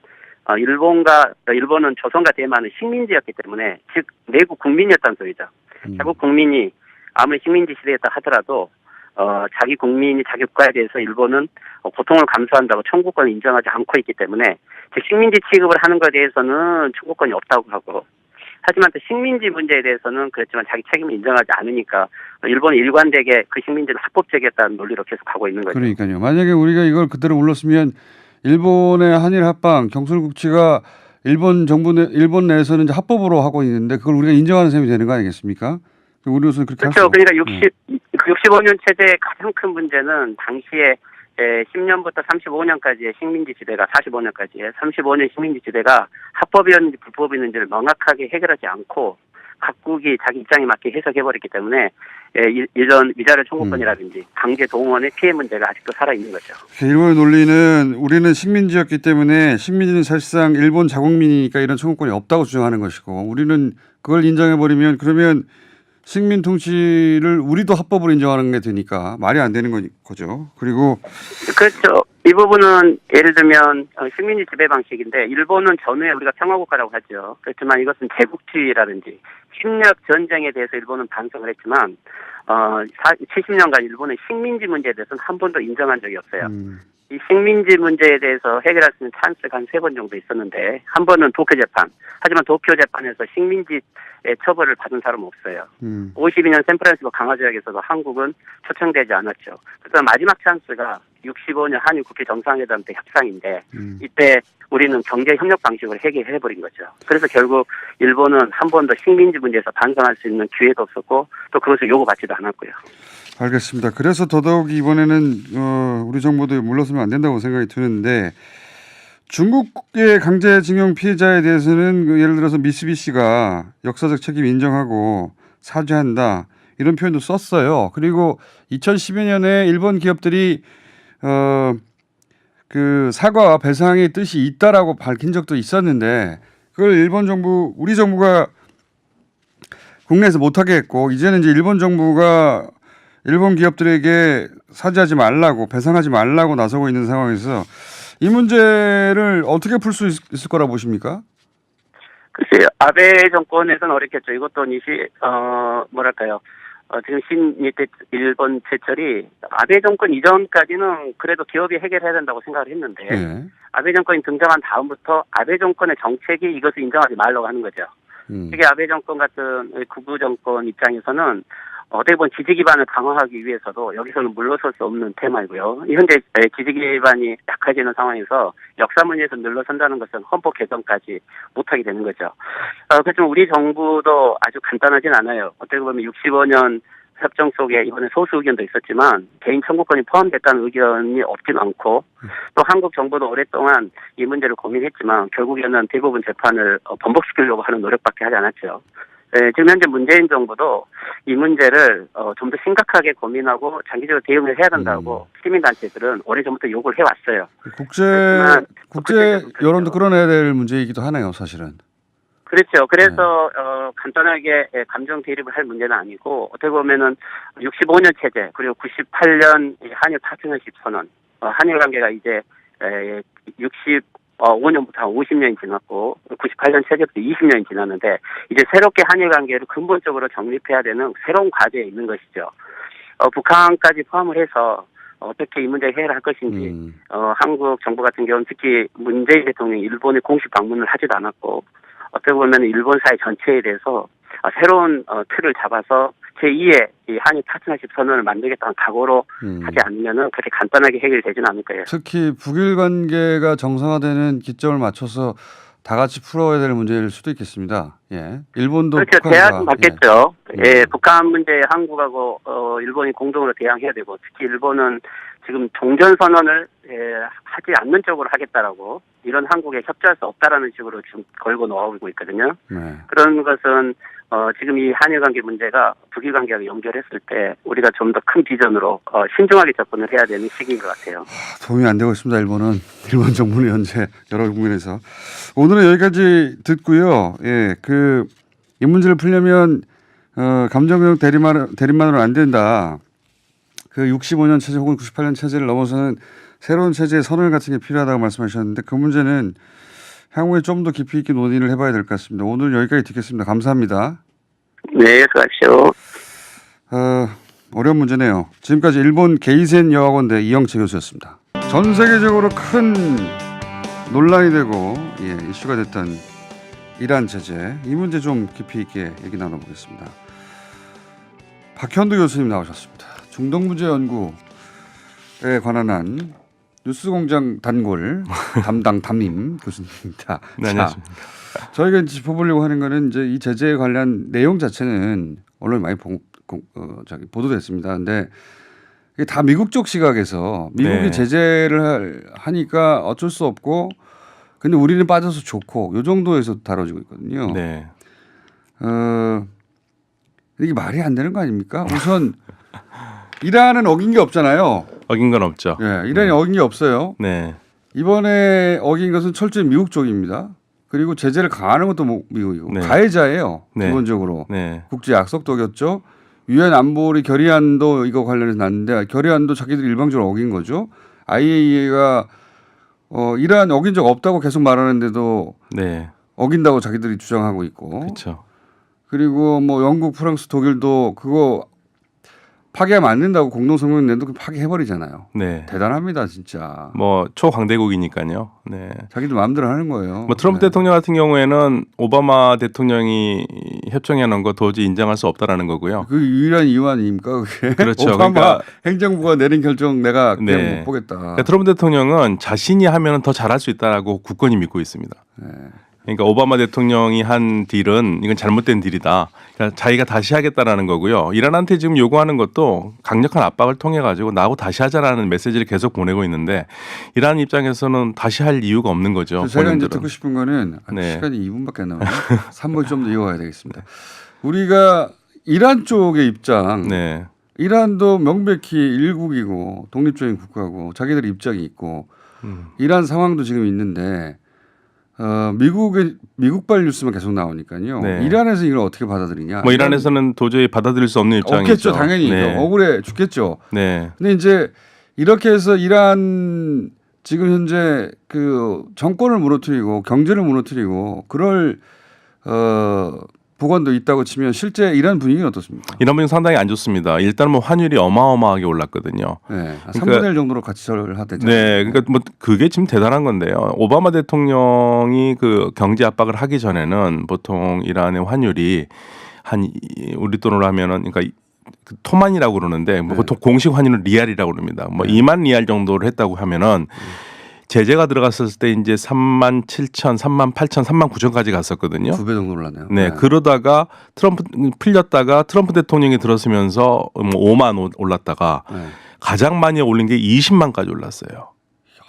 일본은 조선과 대만은 식민지였기 때문에 즉 내국 국민이었다는 소리죠. 자국 국민이 아무리 식민지 시대였다 하더라도 자기 국민이 자기 국가에 대해서 일본은 고통을 감수한다고 청구권을 인정하지 않고 있기 때문에 즉 식민지 취급을 하는 것에 대해서는 청구권이 없다고 하고 하지만 또 식민지 문제에 대해서는 그렇지만 자기 책임을 인정하지 않으니까 일본은 일관되게 그 식민지는 합법적이었다는 논리로 계속 가고 있는 거죠. 그러니까요. 만약에 우리가 이걸 그대로 올렸으면 일본의 한일 합방 경술국치가 일본 내에서는 이제 합법으로 하고 있는데 그걸 우리가 인정하는 셈이 되는 거 아니겠습니까? 우리로서는 그렇게 할 수 그렇죠. 그러니까 65년 체제의 가장 큰 문제는 당시에 10년부터 35년까지의 식민지 지대가 45년까지의 35년 식민지 지대가 합법이었는지 불법이었는지를 명확하게 해결하지 않고 각국이 자기 입장에 맞게 해석해버렸기 때문에 이런 위자료 청구권이라든지 강제 동원의 피해 문제가 아직도 살아있는 거죠. 일본의 논리는 우리는 식민지였기 때문에 식민지는 사실상 일본 자국민이니까 이런 청구권이 없다고 주장하는 것이고 우리는 그걸 인정해버리면 그러면 식민 통치를 우리도 합법으로 인정하는 게 되니까 말이 안 되는 거죠. 그리고 그렇죠. 이 부분은 예를 들면 식민지 지배 방식인데 일본은 전후에 우리가 평화국가라고 하죠. 그렇지만 이것은 제국주의라든지 침략 전쟁에 대해서 일본은 반성을 했지만 70년간 일본은 식민지 문제에 대해서는 한 번도 인정한 적이 없어요. 이 식민지 문제에 대해서 해결할 수 있는 찬스가 한 3번 정도 있었는데 한 번은 도쿄 재판. 하지만 도쿄 재판에서 식민지 처벌을 받은 사람은 없어요. 52년 샌프란시스코 강화조약에서도 한국은 초청되지 않았죠. 그다음 마지막 찬스가 65년 한일 국회 정상회담 때 협상인데 이때 우리는 경제 협력 방식으로 해결해버린 거죠. 그래서 결국 일본은 한 번도 식민지 문제에서 반성할 수 있는 기회도 없었고 또 그것을 요구받지도 않았고요. 알겠습니다. 그래서 더더욱 이번에는 우리 정부도 물러서면 안 된다고 생각이 드는데 중국의 강제징용 피해자에 대해서는 예를 들어서 미쓰비시가 역사적 책임 인정하고 사죄한다 이런 표현도 썼어요. 그리고 2010여 년에 일본 기업들이 그 사과와 배상의 뜻이 있다라고 밝힌 적도 있었는데 그걸 우리 정부가 국내에서 못하게 했고 이제는 이제 일본 정부가 일본 기업들에게 사죄하지 말라고 배상하지 말라고 나서고 있는 상황에서 이 문제를 어떻게 풀 수 있을 거라 보십니까? 글쎄요. 아베 정권에서는 어렵겠죠. 이것도 뭐랄까요. 지금 신일 일본 제철이 아베 정권 이전까지는 그래도 기업이 해결해야 된다고 생각을 했는데 예. 아베 정권이 등장한 다음부터 아베 정권의 정책이 이것을 인정하지 말라고 하는 거죠. 이게 아베 정권 같은 극우 정권 입장에서는 어떻게 보면 지지 기반을 강화하기 위해서도 여기서는 물러설 수 없는 테마이고요. 현재 지지 기반이 약해지는 상황에서 역사 문제에서 물러선다는 것은 헌법 개정까지 못하게 되는 거죠. 그렇지만 우리 정부도 아주 간단하진 않아요. 어떻게 보면 65년 협정 속에 이번에 소수 의견도 있었지만 개인 청구권이 포함됐다는 의견이 없진 않고 또 한국 정부도 오랫동안 이 문제를 고민했지만 결국에는 대부분 재판을 번복시키려고 하는 노력밖에 하지 않았죠. 지금 현재 문재인 정부도 이 문제를 좀 더 심각하게 고민하고 장기적으로 대응을 해야 된다고 시민단체들은 오래전부터 요구를 해왔어요. 국제 여론도 끌어내야 될 문제이기도 하네요, 사실은. 그렇죠. 그래서 간단하게 감정 대립을 할 문제는 아니고 어떻게 보면은 65년 체제 그리고 98년 한일 파트너십 선언 한일 관계가 이제 65년부터 한 50년이 지났고 98년 체제부터 20년이 지났는데 이제 새롭게 한일 관계를 근본적으로 정립해야 되는 새로운 과제에 있는 것이죠. 북한까지 포함을 해서 어떻게 이 문제를 해결할 것인지 한국 정부 같은 경우는 특히 문재인 대통령이 일본에 공식 방문을 하지도 않았고 어떻게 보면 일본 사회 전체에 대해서 새로운 틀을 잡아서 제2의 이 한일 파트너십 선언을 만들겠다는 각오로 하지 않으면은 그렇게 간단하게 해결되지는 않을 거예요. 특히 북일 관계가 정상화되는 기점을 맞춰서 다 같이 풀어야 될 문제일 수도 있겠습니다. 예, 일본도 그렇죠. 대안은 받겠죠. 예, 북한 문제에 한국하고 일본이 공동으로 대항해야 되고 특히 일본은 지금 종전 선언을 하지 않는 쪽으로 하겠다라고 이런 한국에 협조할 수 없다라는 식으로 지금 걸고 나오고 있거든요. 네. 그런 것은 지금 이 한일 관계 문제가 북일 관계와 연결했을 때 우리가 좀 더 큰 비전으로 신중하게 접근을 해야 되는 시기인 것 같아요. 도움이 안 되고 있습니다. 일본 정부는 현재 여러 국면에서 오늘은 여기까지 듣고요. 예, 이 문제를 풀려면 감정적 대립만으로는 안 된다. 그 65년 체제 혹은 98년 체제를 넘어서는 새로운 체제의 선언 같은 게 필요하다고 말씀하셨는데 그 문제는 향후에 좀 더 깊이 있게 논의를 해봐야 될 것 같습니다. 오늘 여기까지 듣겠습니다. 감사합니다. 네, 수고하십시오. 어려운 문제네요. 지금까지 일본 게이센 여학원대 이영채 교수였습니다. 전 세계적으로 큰 논란이 되고 이슈가 됐던 이란 제재 이 문제 좀 깊이 있게 얘기 나눠보겠습니다. 박현두 교수님 나오셨습니다. 중동문제연구에 관한 한 뉴스공장 단골 담당 담임 교수님입니다. 네, 안녕하십니까. 저희가 짚어보려고 하는 거는 이제 이 제재에 관련 내용 자체는 언론에 많이 보도됐습니다. 근데 이게 다 미국 쪽 시각에서 미국이 네. 제재를 하니까 어쩔 수 없고 근데 우리는 빠져서 좋고 이 정도에서 다뤄지고 있거든요. 네. 이게 말이 안 되는 거 아닙니까? 우선 이란은 어긴 게 없잖아요. 어긴 건 없죠. 예, 이란이 어긴 게 없어요. 네. 이번에 어긴 것은 철저히 미국 쪽입니다. 그리고 제재를 강화하는 것도 미국이고 네. 가해자예요. 네. 기본적으로 네. 국제 약속도 어겼죠. 유엔 안보리 결의안도 이거 관련해서 났는데 결의안도 자기들이 일방적으로 어긴 거죠. IAEA가 이란 어긴 적 없다고 계속 말하는데도 네. 어긴다고 자기들이 주장하고 있고. 그렇죠. 그리고 뭐 영국, 프랑스, 독일도 그거 파기하면 안 된다고 공동성명 내도 파기해버리잖아요. 네. 대단합니다, 진짜. 뭐 초강대국이니까요. 네. 자기들 마음대로 하는 거예요. 뭐 트럼프 네. 대통령 같은 경우에는 오바마 대통령이 협정해 놓은 거 도저히 인정할 수 없다라는 거고요. 그 유일한 이유 아닙니까? 그게? 그렇죠. 오바마 그러니까 행정부가 내린 결정 내가 그냥 네. 못 보겠다. 그러니까 트럼프 대통령은 자신이 하면 더 잘할 수 있다라고 굳건히 믿고 있습니다. 네. 그러니까 오바마 대통령이 한 딜은 이건 잘못된 딜이다. 그러니까 자기가 다시 하겠다라는 거고요. 이란한테 지금 요구하는 것도 강력한 압박을 통해 가지고 나하고 다시 하자라는 메시지를 계속 보내고 있는데 이란 입장에서는 다시 할 이유가 없는 거죠. 제가 이제 본인들은. 듣고 싶은 거는 네. 시간이 2분밖에 안 남아요. 3분 좀 더 이어가야 되겠습니다. 우리가 이란 쪽의 입장, 네. 이란도 명백히 일국이고 독립적인 국가고 자기들 입장이 있고 이란 상황도 지금 있는데 미국발 뉴스만 계속 나오니까요. 네. 이란에서 이걸 어떻게 받아들이냐? 뭐 이란에서는 도저히 받아들일 수 없는 입장이죠. 없겠죠, 당연히 네. 억울해 죽겠죠. 네. 근데 이제 이렇게 해서 이란 지금 현재 그 정권을 무너뜨리고 경제를 무너뜨리고 그럴 보관도 있다고 치면 실제 이란 분위기는 어떻습니까? 이런 분위기 상당히 안 좋습니다. 일단 뭐 환율이 어마어마하게 올랐거든요. 네, 한 그러니까- 3분의 1 정도로 같이 절하대죠. 네, 그러니까 뭐 그게 지금 대단한 건데요. 오바마 대통령이 그 경제 압박을 하기 전에는 보통 이란의 환율이 우리 돈으로 하면은 그러니까 그 토만이라고 그러는데 뭐 네. 보통 공식 환율은 리알이라고 그럽니다. 뭐 2만 리알 정도를 했다고 하면은 제재가 들어갔을 때 이제 3만 7천, 3만 8천, 3만 9천까지 갔었거든요. 2배 정도 올랐네요. 네, 그러다가 트럼프 풀렸다가 트럼프 대통령이 들어서면서 뭐 5만 올랐다가 네. 가장 많이 올린 게 20만까지 올랐어요.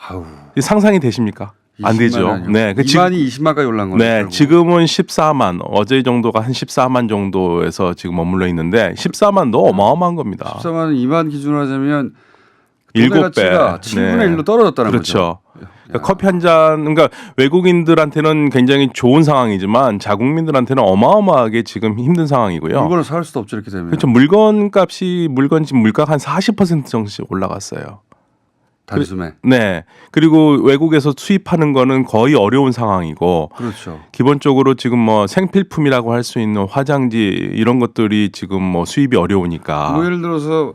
아우. 상상이 되십니까? 안 되죠. 네, 그 2만이 20만까지 올란 거네요. 네, 결국. 지금은 14만, 어제 정도가 한 14만 정도에서 지금 머물러 있는데 14만도 어마어마한 겁니다. 14만은 2만 기준으로 하자면 일곱 돈의 가치가 배. 7분의 네. 1로 떨어졌다는 그렇죠. 거죠. 그러니까 커피 한 잔, 그러니까 외국인들한테는 굉장히 좋은 상황이지만 자국민들한테는 어마어마하게 지금 힘든 상황이고요. 물건을 살 수도 없죠 이렇게 되면. 그렇죠. 물건 지금 물가가 한 40% 정도씩 올라갔어요. 단숨에. 네. 그리고 외국에서 수입하는 거는 거의 어려운 상황이고 그렇죠. 기본적으로 지금 뭐 생필품이라고 할 수 있는 화장지 이런 것들이 지금 뭐 수입이 어려우니까. 뭐 예를 들어서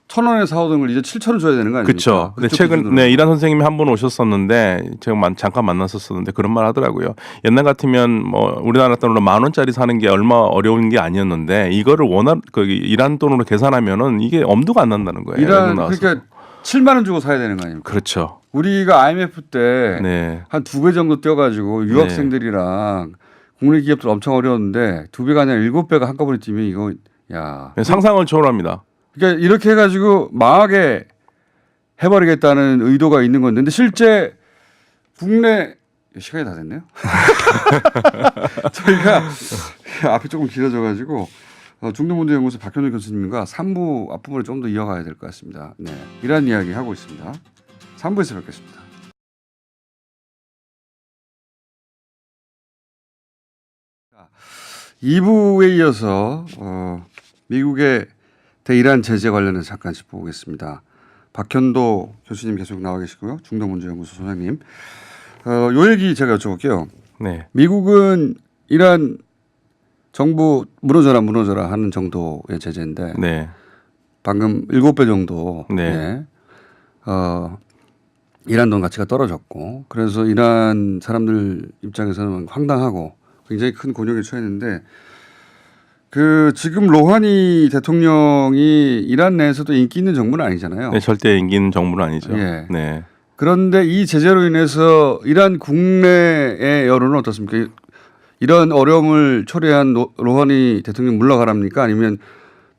1,000원에 사오던 걸 이제 7,000원 줘야 되는 거 아닙니까? 그렇죠. 근데 그쪽 최근 기준으로. 네, 이란 선생님이 한 번 오셨었는데 제가 잠깐 만났었었는데 그런 말 하더라고요. 옛날 같으면 뭐 우리나라 돈으로 10,000원짜리 사는 게 얼마 어려운 게 아니었는데 이거를 이란 돈으로 계산하면은 이게 엄두가 안 난다는 거예요. 이란 외국 나와서. 그러니까 7만 원 주고 사야 되는 거 아닙니까? 그렇죠. 우리가 IMF 때 네. 한 2배 정도 뛰어가지고 유학생들이랑 국내 기업들 엄청 어려웠는데 2배가 아니라 7배가 한꺼번에 뛰면 이거 야. 상상을 초월합니다. 그러니까 이렇게 해가지고 망하게 해버리겠다는 의도가 있는 건데 근데 실제 국내 시간이 다 됐네요. 저희가 앞이 조금 길어져가지고 중동문제연구소 박현우 교수님과 3부 앞부분을 좀 더 이어가야 될 것 같습니다. 네, 이란 이야기 하고 있습니다. 3부에서 뵙겠습니다. 2부에 이어서 미국의 대이란 제재 관련해서 잠깐 짚어보겠습니다. 박현도 교수님 계속 나와 계시고요. 중동문제연구소 소장님. 요 얘기 제가 여쭤볼게요. 네. 미국은 이란 정부 무너져라 하는 정도의 제재인데 네. 방금 7배 정도 네. 이란 돈 가치가 떨어졌고 그래서 이란 사람들 입장에서는 황당하고 굉장히 큰 곤욕에 처했는데 그 지금 로하니 대통령이 이란 내에서도 인기 있는 정부는 아니잖아요. 네, 절대 인기 있는 정부는 아니죠. 예. 네. 그런데 이 제재로 인해서 이란 국내의 여론은 어떻습니까? 이런 어려움을 초래한 로하니 대통령 물러가랍니까? 아니면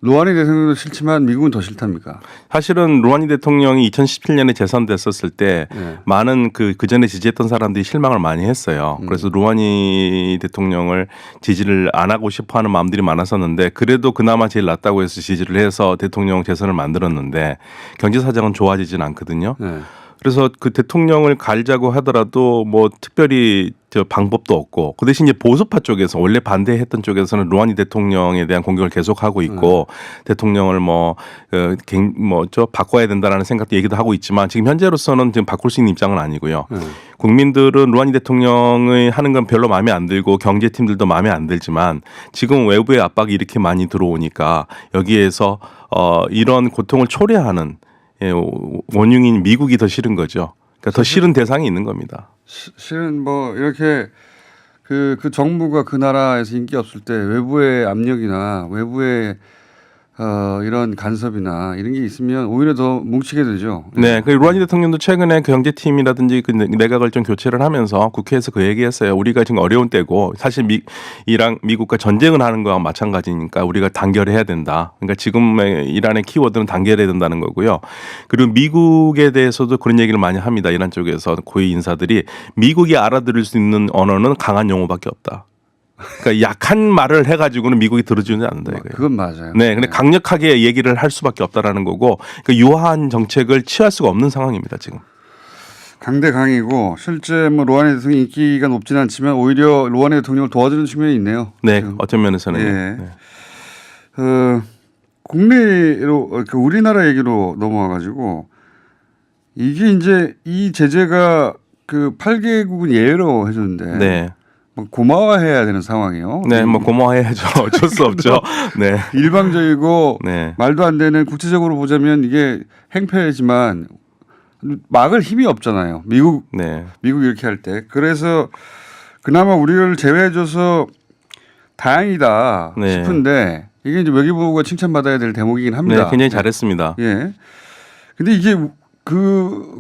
로하니 대통령도 싫지만 미국은 더 싫답니까? 사실은 루하니 대통령이 2017년에 재선됐었을 때 네. 많은 그 전에 지지했던 사람들이 실망을 많이 했어요. 그래서 루하니 대통령을 지지를 안 하고 싶어 하는 마음들이 많았었는데 그래도 그나마 제일 낫다고 해서 지지를 해서 대통령 재선을 만들었는데 경제 사정은 좋아지진 않거든요. 네. 그래서 그 대통령을 갈자고 하더라도 뭐 특별히 저 방법도 없고 그 대신 이제 보수파 쪽에서 원래 반대했던 쪽에서는 루하니 대통령에 대한 공격을 계속하고 있고 대통령을 저 바꿔야 된다라는 생각도 얘기도 하고 있지만 지금 현재로서는 지금 바꿀 수 있는 입장은 아니고요. 국민들은 루하니 대통령이 하는 건 별로 마음에 안 들고 경제팀들도 마음에 안 들지만 지금 외부의 압박이 이렇게 많이 들어오니까 여기에서 이런 고통을 초래하는 원흉인 미국이 더 싫은 거죠. 그러니까 더 싫은 대상이 있는 겁니다. 실은 뭐 이렇게 그 정부가 그 나라에서 인기 없을 때 외부의 압력이나 외부의 이런 간섭이나 이런 게 있으면 오히려 더 뭉치게 되죠. 네, 그 루하니 대통령도 최근에 그 경제팀이라든지 그 내각을 좀 교체를 하면서 국회에서 그 얘기했어요. 우리가 지금 어려운 때고 사실 미국과 전쟁을 하는 거와 마찬가지니까 우리가 단결해야 된다. 그러니까 지금의 이란의 키워드는 단결해야 된다는 거고요. 그리고 미국에 대해서도 그런 얘기를 많이 합니다. 이란 쪽에서 고위 인사들이 미국이 알아들을 수 있는 언어는 강한 용어밖에 없다. 그러니까 약한 말을 해가지고는 미국이 들어주지 않는다 이거예요. 그건 맞아요. 네, 근데 강력하게 얘기를 할 수밖에 없다라는 거고, 그 유한 정책을 취할 수가 없는 상황입니다 지금. 강대강이고 실제 뭐 로하니 대통령 인기가 높지는 않지만 오히려 로하니 대통령을 도와주는 측면이 있네요. 네, 지금. 어떤 면에서는. 예. 네. 국내로 우리나라 얘기로 넘어와가지고 이게 이제 이 제재가 그 8개국은 예외로 해줬는데. 네. 뭐 고마워해야 되는 상황이에요. 네, 뭐 고마워해야죠. 어쩔 수 없죠. 네. 일방적이고 네. 말도 안 되는 국제적으로 보자면 이게 행패지만 막을 힘이 없잖아요. 네. 미국 이렇게 할 때. 그래서 그나마 우리를 제외해줘서 다행이다 네. 싶은데 이게 이제 외교부가 칭찬받아야 될 대목이긴 합니다. 네, 굉장히 잘했습니다. 예. 근데 이게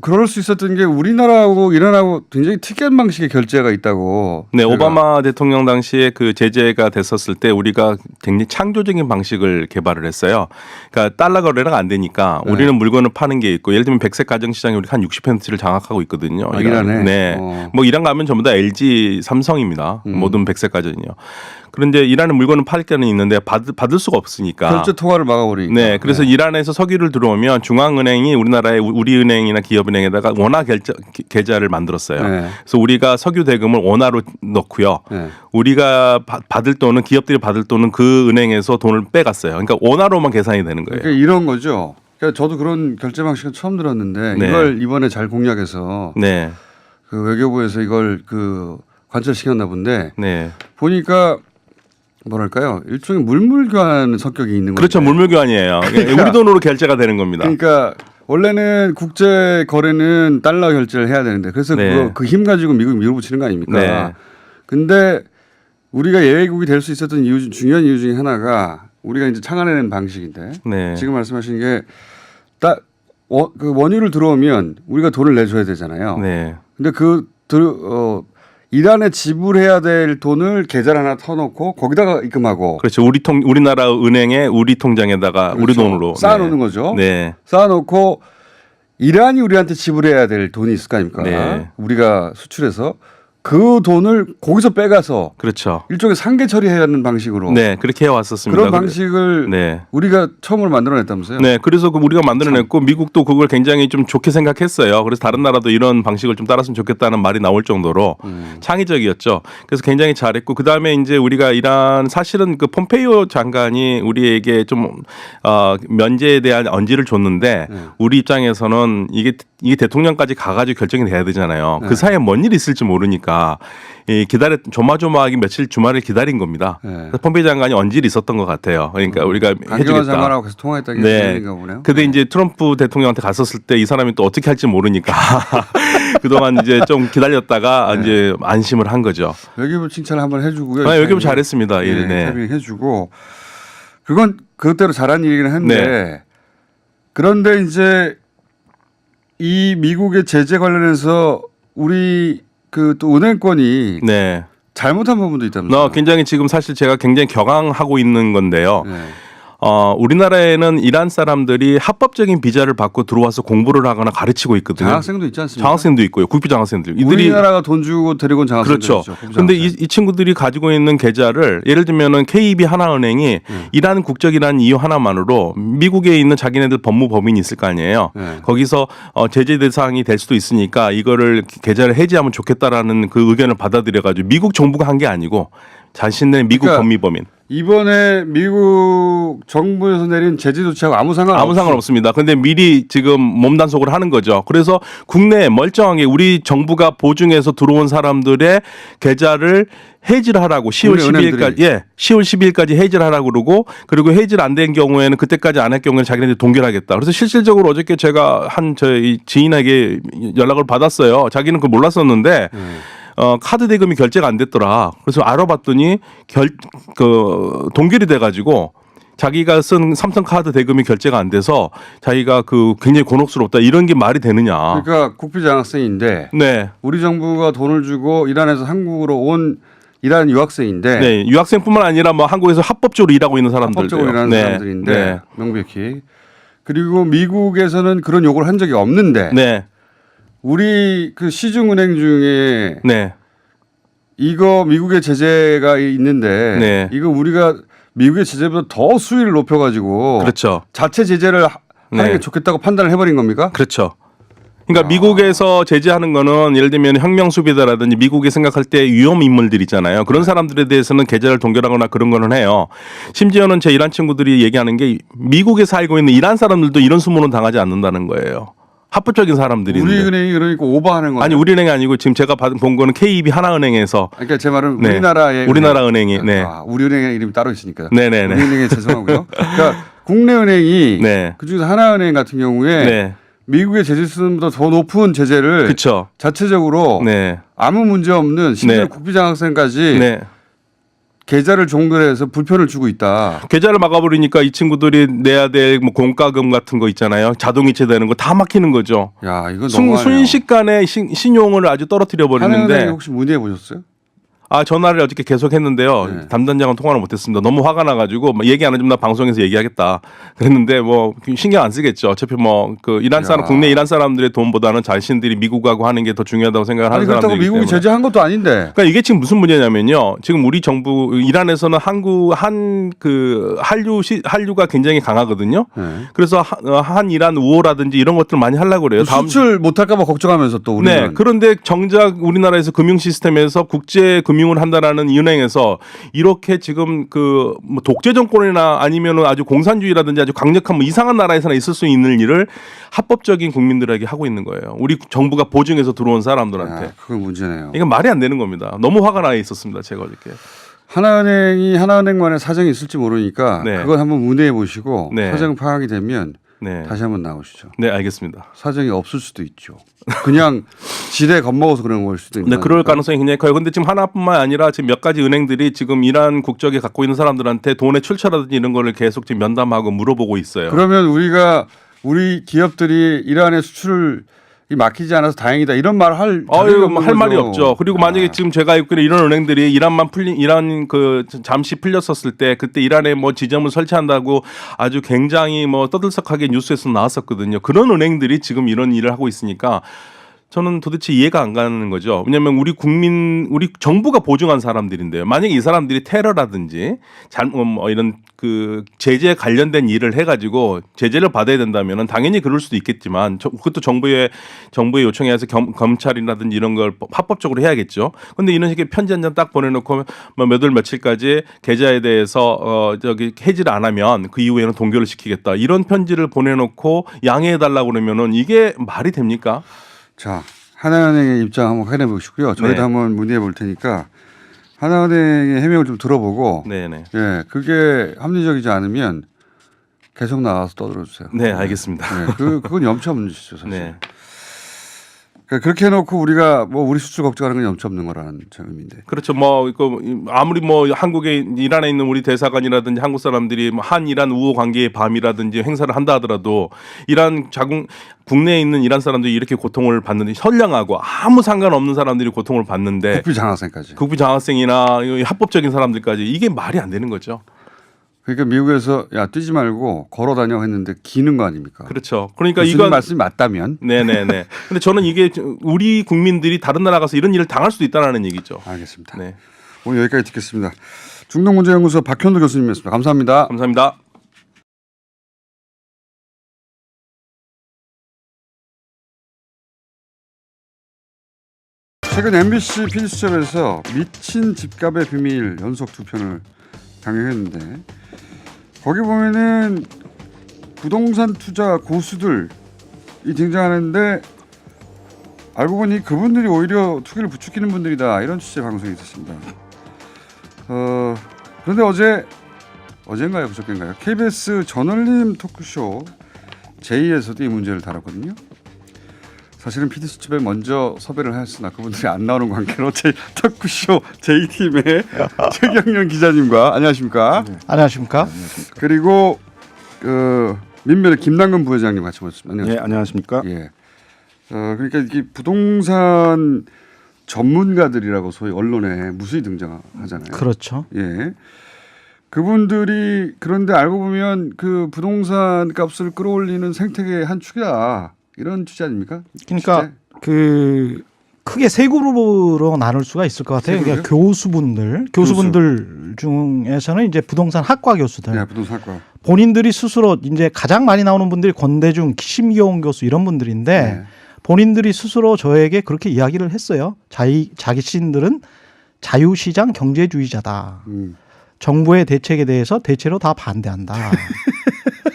그럴 수 있었던 게 우리나라하고 이란하고 굉장히 특이한 방식의 결제가 있다고. 네, 제가. 오바마 대통령 당시에 그 제재가 됐었을 때 우리가 굉장히 창조적인 방식을 개발을 했어요. 그러니까 달러 거래가 안 되니까 네. 우리는 물건을 파는 게 있고, 예를 들면 백색 가정 시장이 우리 한 60%를 장악하고 있거든요. 아, 이란에? 네. 뭐 이란 가면 전부 다 LG, 삼성입니다. 모든 백색 가전이요. 그런데 이란은 물건을 팔 때는 있는데 받을 수가 없으니까. 결제 통화를 막아버리니까. 네, 그래서 이란에서 석유를 들어오면 중앙은행이 우리나라의 우리은행이나 기업은행에다가 원화 계좌를 만들었어요. 네. 그래서 우리가 석유 대금을 원화로 넣고요. 네. 우리가 받을 돈은, 기업들이 받을 돈은 그 은행에서 돈을 빼갔어요. 그러니까 원화로만 계산이 되는 거예요. 그러니까 이런 거죠. 그러니까 저도 그런 결제 방식은 처음 들었는데 네. 이걸 이번에 잘 공략해서 네, 그 외교부에서 이걸 관철시켰나 본데 네, 보니까 뭐랄까요, 일종의 물물교환 성격이 있는 거죠. 그렇죠. 물물교환이에요. 그러니까- 우리 돈으로 결제가 되는 겁니다. 그러니까 원래는 국제 거래는 달러 결제를 해야 되는데 그래서 네. 그 힘 가지고 미국이 밀어붙이는 거 아닙니까? 네. 근데 우리가 예외국이 될 수 있었던 중요한 이유 중에 하나가 우리가 이제 창안해낸 방식인데 네, 지금 말씀하신 게 그 원유를 들어오면 우리가 돈을 내줘야 되잖아요. 네, 근데 이란에 지불해야 될 돈을 계좌를 하나 터놓고 거기다가 입금하고 그렇죠. 우리나라 은행에 우리 통장에다가 우리 그렇죠. 돈으로 쌓아놓는 거죠. 네, 쌓아놓고 이란이 우리한테 지불해야 될 돈이 있을 거 아닙니까? 네. 우리가 수출해서 그 돈을 거기서 빼가서 그렇죠. 일종의 상계 처리해야 하는 방식으로 네, 그렇게 해왔었습니다. 그런 방식을 네. 우리가 처음으로 만들어냈다면서요? 네, 그래서 우리가 만들어냈고 미국도 그걸 굉장히 좀 좋게 생각했어요. 그래서 다른 나라도 이런 방식을 좀 따랐으면 좋겠다는 말이 나올 정도로 창의적이었죠. 그래서 굉장히 잘했고 그 다음에 이제 우리가 이란 사실은 그 폼페이오 장관이 우리에게 좀 면제에 대한 언지를 줬는데 우리 입장에서는 이게 대통령까지 가가지고 결정이 돼야 되잖아요. 그 사이에 뭔 일이 있을지 모르니까 조마조마하게 며칠 주말을 기다린 겁니다. 네. 그래서 폼페이오 장관이 언질이 있었던 것 같아요. 그러니까 우리가 강경화 해주겠다. 장관하고 계속 통화했다는 게 네. 얘기인가 보네요. 근데 이제 트럼프 대통령한테 갔었을 때 이 사람이 또 어떻게 할지 모르니까 그동안 이제 좀 기다렸다가 이제 안심을 한 거죠. 외교부 칭찬을 한번 해주고요. 아, 외교부 잘했습니다. 일, 네. 해주고 그건 그것대로 잘한 일이긴 한데 네. 그런데 이제 이 미국의 제재 관련해서 우리 또 은행권이 네. 잘못한 부분도 있다면서요? 굉장히 지금 사실 제가 굉장히 격앙하고 있는 건데요. 네. 우리나라에는 이란 사람들이 합법적인 비자를 받고 들어와서 공부를 하거나 가르치고 있거든요. 장학생도 있지 않습니까? 장학생도 있고요. 국비 장학생들. 우리나라가 돈 주고 데리고 온 장학생도 그렇죠. 있죠. 국비 그런데 장학생. 이 친구들이 가지고 있는 계좌를 예를 들면은 KB 하나은행이 이란 국적이라는 이유 하나만으로 미국에 있는 자기네들 법무법인이 있을 거 아니에요. 네. 거기서 제재 대상이 될 수도 있으니까 이거를 계좌를 해지하면 좋겠다라는 그 의견을 받아들여가지고 미국 정부가 한 게 아니고 자신의 미국 그러니까 법무법인. 이번에 미국 정부에서 내린 제재 조치하고 아무 상관없습니다. 근데 미리 지금 몸단속을 하는 거죠. 그래서 국내에 멀쩡하게 우리 정부가 보증해서 들어온 사람들의 계좌를 해지를 하라고 10월 12일까지 10월 12일까지 해지를 하라고 그러고 그리고 해지를 안 된 경우에는 그때까지 안 할 경우에는 자기네들 동결하겠다. 그래서 실질적으로 어저께 제가 저희 지인에게 연락을 받았어요. 자기는 그걸 몰랐었는데 카드 대금이 결제가 안 됐더라. 그래서 알아봤더니 동결이 돼가지고 자기가 쓴 삼성 카드 대금이 결제가 안 돼서 자기가 굉장히 곤혹스럽다. 이런 게 말이 되느냐. 그러니까 국비 장학생인데 네. 우리 정부가 돈을 주고 이란에서 한국으로 온 이란 유학생인데 네. 유학생뿐만 아니라 뭐 한국에서 합법적으로 일하고 있는 사람들도 합법적으로 일하는 사람들인데 네. 명백히 그리고 미국에서는 그런 요구를 한 적이 없는데 네. 우리 시중은행 중에 네. 이거 미국의 제재가 있는데 네. 이거 우리가 미국의 제재보다 더 수위를 높여가지고 그렇죠. 자체 제재를 하는 네. 게 좋겠다고 판단을 해버린 겁니까? 그렇죠. 그러니까 미국에서 제재하는 거는 예를 들면 혁명 수비대라든지 미국이 생각할 때 위험 인물들 있잖아요. 그런 사람들에 대해서는 계좌를 동결하거나 그런 거는 해요. 심지어는 제 이란 친구들이 얘기하는 게 미국에 살고 있는 이란 사람들도 이런 수모는 당하지 않는다는 거예요. 합법적인 사람들이 있는데. 우리은행이 그러니까 오버하는 거예요. 아니 우리은행이 아니고 지금 제가 본 거는 KB 하나은행에서 그러니까 제 말은 네. 우리나라의 우리나라 은행이 네. 우리은행의 이름이 따로 있으니까. 네네네. 우리은행에 죄송하고요. 그러니까 국내 은행이 네. 그중에서 하나은행 같은 경우에 네. 미국의 제재 수준보다 더 높은 제재를 그렇죠. 자체적으로 네. 아무 문제 없는 심지어 네. 국비장학생까지 네. 계좌를 종결해서 불편을 주고 있다. 계좌를 막아버리니까 이 친구들이 내야 될 뭐 공과금 같은 거 있잖아요. 자동이체되는 거 다 막히는 거죠. 야, 이거 너무하네요. 순식간에 신용을 아주 떨어뜨려 하나은행 버리는데. 혹시 문의해 보셨어요? 아 전화를 어저께 계속 했는데요. 네. 담당자랑 통화를 못했습니다. 너무 화가 나가지고 뭐 얘기 안 해주면 나 방송에서 얘기하겠다. 그랬는데 뭐 신경 안 쓰겠죠. 어차피 뭐 그 이란 사람 야. 국내 이란 사람들의 돈보다는 자신들이 미국하고 하는 게 더 중요하다고 생각을 하는 아니 그렇다고 사람들이기 미국이 때문에. 제재한 것도 아닌데. 그러니까 이게 지금 무슨 문제냐면요. 지금 우리 정부 이란에서는 한류가 굉장히 강하거든요. 네. 그래서 한 이란 우호라든지 이런 것들 많이 하려고 그래요. 수출 못할까봐 걱정하면서 또 우리는. 네. 그런데 정작 우리나라에서 금융 시스템에서 국제 금융을 한다라는 이 은행에서 이렇게 지금 그 뭐 독재 정권이나 아니면은 아주 공산주의라든지 아주 강력한 뭐 이상한 나라에서나 있을 수 있는 일을 합법적인 국민들에게 하고 있는 거예요. 우리 정부가 보증해서 들어온 사람들한테. 야, 그건 문제네요. 이건 말이 안 되는 겁니다. 너무 화가 나 있었습니다. 제가 어저께. 하나은행이 하나은행만의 사정이 있을지 모르니까 네. 그걸 한번 문의해 보시고 네. 사정 파악이 되면 네. 다시 한번 나오시죠. 네, 알겠습니다. 사정이 없을 수도 있죠. 그냥 지레 겁먹어서 그런 걸 수도 있는. 네, 그럴 거니까. 가능성이 굉장히 커요. 근데 지금 하나뿐만 아니라 지금 몇 가지 은행들이 지금 이란 국적에 갖고 있는 사람들한테 돈의 출처라든지 이런 거를 계속 지금 면담하고 물어보고 있어요. 그러면 우리 기업들이 이란의 수출을 막히지 않아서 다행이다 이런 말을 할 아유, 할 말이 거죠. 없죠. 그리고 만약에 지금 제가 알고 있기로 이런 은행들이 이란 그 잠시 풀렸었을 때 그때 이란에 뭐 지점을 설치한다고 아주 굉장히 뭐 떠들썩하게 뉴스에서 나왔었거든요. 그런 은행들이 지금 이런 일을 하고 있으니까 저는 도대체 이해가 안 가는 거죠. 왜냐하면 우리 정부가 보증한 사람들인데요. 만약에 이 사람들이 테러라든지 이런 그 제재 관련된 일을 해가지고 제재를 받아야 된다면은 당연히 그럴 수도 있겠지만 그것도 정부의 요청에 의해서 검찰이라든지 이런 걸 합법적으로 해야겠죠. 그런데 이런 식의 편지 한 장 딱 보내놓고 뭐 몇 월 며칠까지 계좌에 대해서 해지를 안 하면 그 이후에는 동결을 시키겠다 이런 편지를 보내놓고 양해해달라고 그러면은 이게 말이 됩니까? 자, 하나은행의 입장 한번 확인해 보시고요. 저희도 네. 한번 문의해 볼 테니까 하나은행의 해명을 좀 들어보고 네네. 예, 그게 합리적이지 않으면 계속 나와서 떠들어 주세요. 네, 알겠습니다. 네, 그건 염치 없는 짓이죠, 사실. 네. 그러니까 그렇게 해놓고 우리가 뭐 우리 수출 걱정하는 건 염치 없는 거라는 점인데. 그렇죠. 뭐 아무리 뭐 한국에 이란에 있는 우리 대사관이라든지 한국 사람들이 뭐 한이란 우호 관계의 밤이라든지 행사를 한다 하더라도 국내에 있는 이란 사람들이 이렇게 고통을 받는데 선량하고 아무 상관없는 사람들이 고통을 받는데 국비 장학생까지. 국비 장학생이나 합법적인 사람들까지 이게 말이 안 되는 거죠. 그러니까 미국에서 야 뛰지 말고 걸어 다녀 했는데 기는 거 아닙니까? 그렇죠. 그러니까 교수님 이건 말씀이 맞다면. 네네네. 근데 저는 이게 우리 국민들이 다른 나라 가서 이런 일을 당할 수도 있다는 얘기죠. 알겠습니다. 네. 오늘 여기까지 듣겠습니다. 중동문제연구소 박현도 교수님이었습니다. 감사합니다. 감사합니다. 최근 MBC PD수첩에서 미친 집값의 비밀 연속 2편을 강행했는데 거기 보면은 부동산 투자 고수들이 등장하는데 알고 보니 그분들이 오히려 투기를 부추기는 분들이다 이런 취지의 방송이 있었습니다. 그런데 어젠가요 그저께인가요 KBS 저널림 토크쇼 제2에서도 이 문제를 다뤘거든요. 사실은 PD수첩에 먼저 섭외를 하였으나 그분들이 안 나오는 관계로 제 토크쇼 제2팀의 최경련 기자님과 안녕하십니까? 네. 안녕하십니까? 그리고 민변의 김남근 부회장님 같이 모셨습니다. 네, 안녕하십니까? 예. 그러니까 이게 부동산 전문가들이라고 소위 언론에 무수히 등장하잖아요. 그렇죠. 예. 그분들이 그런데 알고 보면 그 부동산 값을 끌어올리는 생태계의 한 축이다. 이런 취지 아닙니까? 그러니까 그 크게 세 그룹으로 나눌 수가 있을 것 같아요. 그러니까 교수분들 중에서는 이제 부동산 학과 교수들. 네, 부동산 학과. 본인들이 스스로 이제 가장 많이 나오는 분들이 권대중, 심기용 교수 이런 분들인데 네. 본인들이 스스로 저에게 그렇게 이야기를 했어요. 자신들은 자유시장 경제주의자다. 정부의 대책에 대해서 대체로 다 반대한다.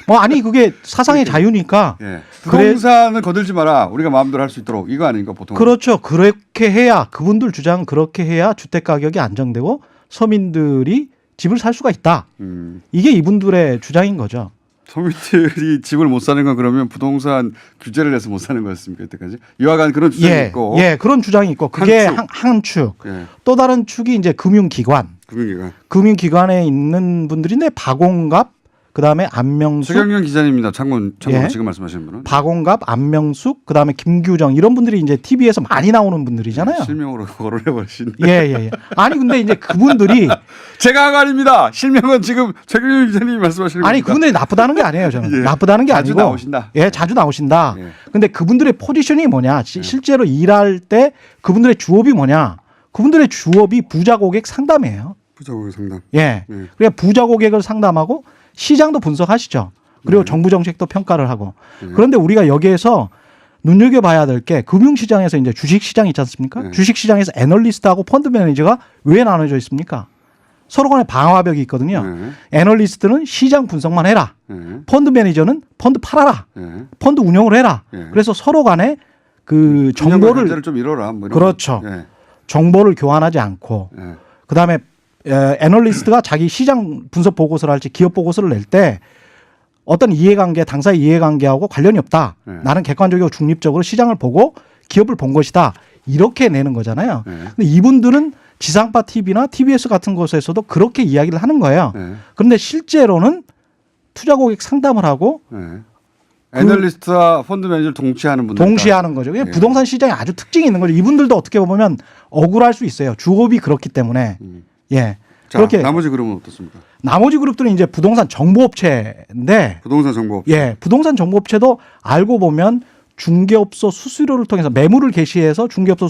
뭐 아니 그게 사상의 자유니까. 예. 부동산을 거들지 마라. 우리가 마음대로 할 수 있도록 이거 아닙니까 보통. 그렇죠. 그렇게 해야 그분들 주장은 그렇게 해야 주택 가격이 안정되고 서민들이 집을 살 수가 있다. 이게 이분들의 주장인 거죠. 서민들이 집을 못 사는 건 그러면 부동산 규제를 해서 못 사는 거였습니까 이때까지? 이와 같은 그런 주장이 있고. 예, 그런 주장이 있고 그게 한 축. 예. 또 다른 축이 이제 금융기관. 금융기관. 금융기관에 있는 분들인데 박용갑, 그다음에 안명숙, 최경련 기자님입니다. 참고로 예. 지금 말씀하시는 분은. 박용갑, 안명숙, 그다음에 김규정 이런 분들이 이제 TV에서 많이 나오는 분들이잖아요. 실명으로 거론해 버리신. 예. 아니 근데 이제 그분들이 제가 한 말입니다. 실명은 지금 최경련 기자님이 말씀하시는 아니 겁니다. 그분들이 나쁘다는 게 아니에요. 저는 예. 나쁘다는 게 자주 아니고 나오신다. 예, 자주 나오신다. 예. 근데 그분들의 포지션이 뭐냐? 실제로 일할 때 그분들의 주업이 뭐냐? 그분들의 주업이 부자 고객 상담이에요. 부자 고객 상담. 예. 예. 그러니까 부자 고객을 상담하고 시장도 분석하시죠. 그리고 정부 정책도 평가를 하고. 그런데 우리가 여기에서 눈여겨봐야 될 게 금융시장에서 이제 주식시장 있지 않습니까? 주식시장에서 애널리스트하고 펀드 매니저가 왜 나눠져 있습니까? 서로 간에 방화벽이 있거든요. 애널리스트는 시장 분석만 해라. 펀드 매니저는 펀드 팔아라. 펀드 운영을 해라. 그래서 서로 간에 그 정보를 좀 이뤄라. 뭐 이런 그렇죠. 예. 정보를 교환하지 않고 예. 그다음에 애널리스트가 자기 시장 분석 보고서를 할지 기업 보고서를 낼 때 어떤 이해관계, 당사의 이해관계하고 관련이 없다. 나는 객관적이고 중립적으로 시장을 보고 기업을 본 것이다. 이렇게 내는 거잖아요. 근데 이분들은 지상파 TV나 TBS 같은 곳에서도 그렇게 이야기를 하는 거예요. 그런데 실제로는 투자 고객 상담을 하고 애널리스트와 펀드 매니저를 동시에 하는 분들. 동시에 하는 거죠. 그냥 부동산 시장에 아주 특징이 있는 거죠. 이분들도 어떻게 보면 억울할 수 있어요. 주업이 그렇기 때문에. 예. 자, 그렇게 나머지 그룹은 어떻습니까? 나머지 그룹들은 이제 부동산 정보업체인데 부동산 정보업체. 예, 부동산 정보업체도 알고 보면 중개업소 수수료를 통해서 매물을 게시해서 중개업소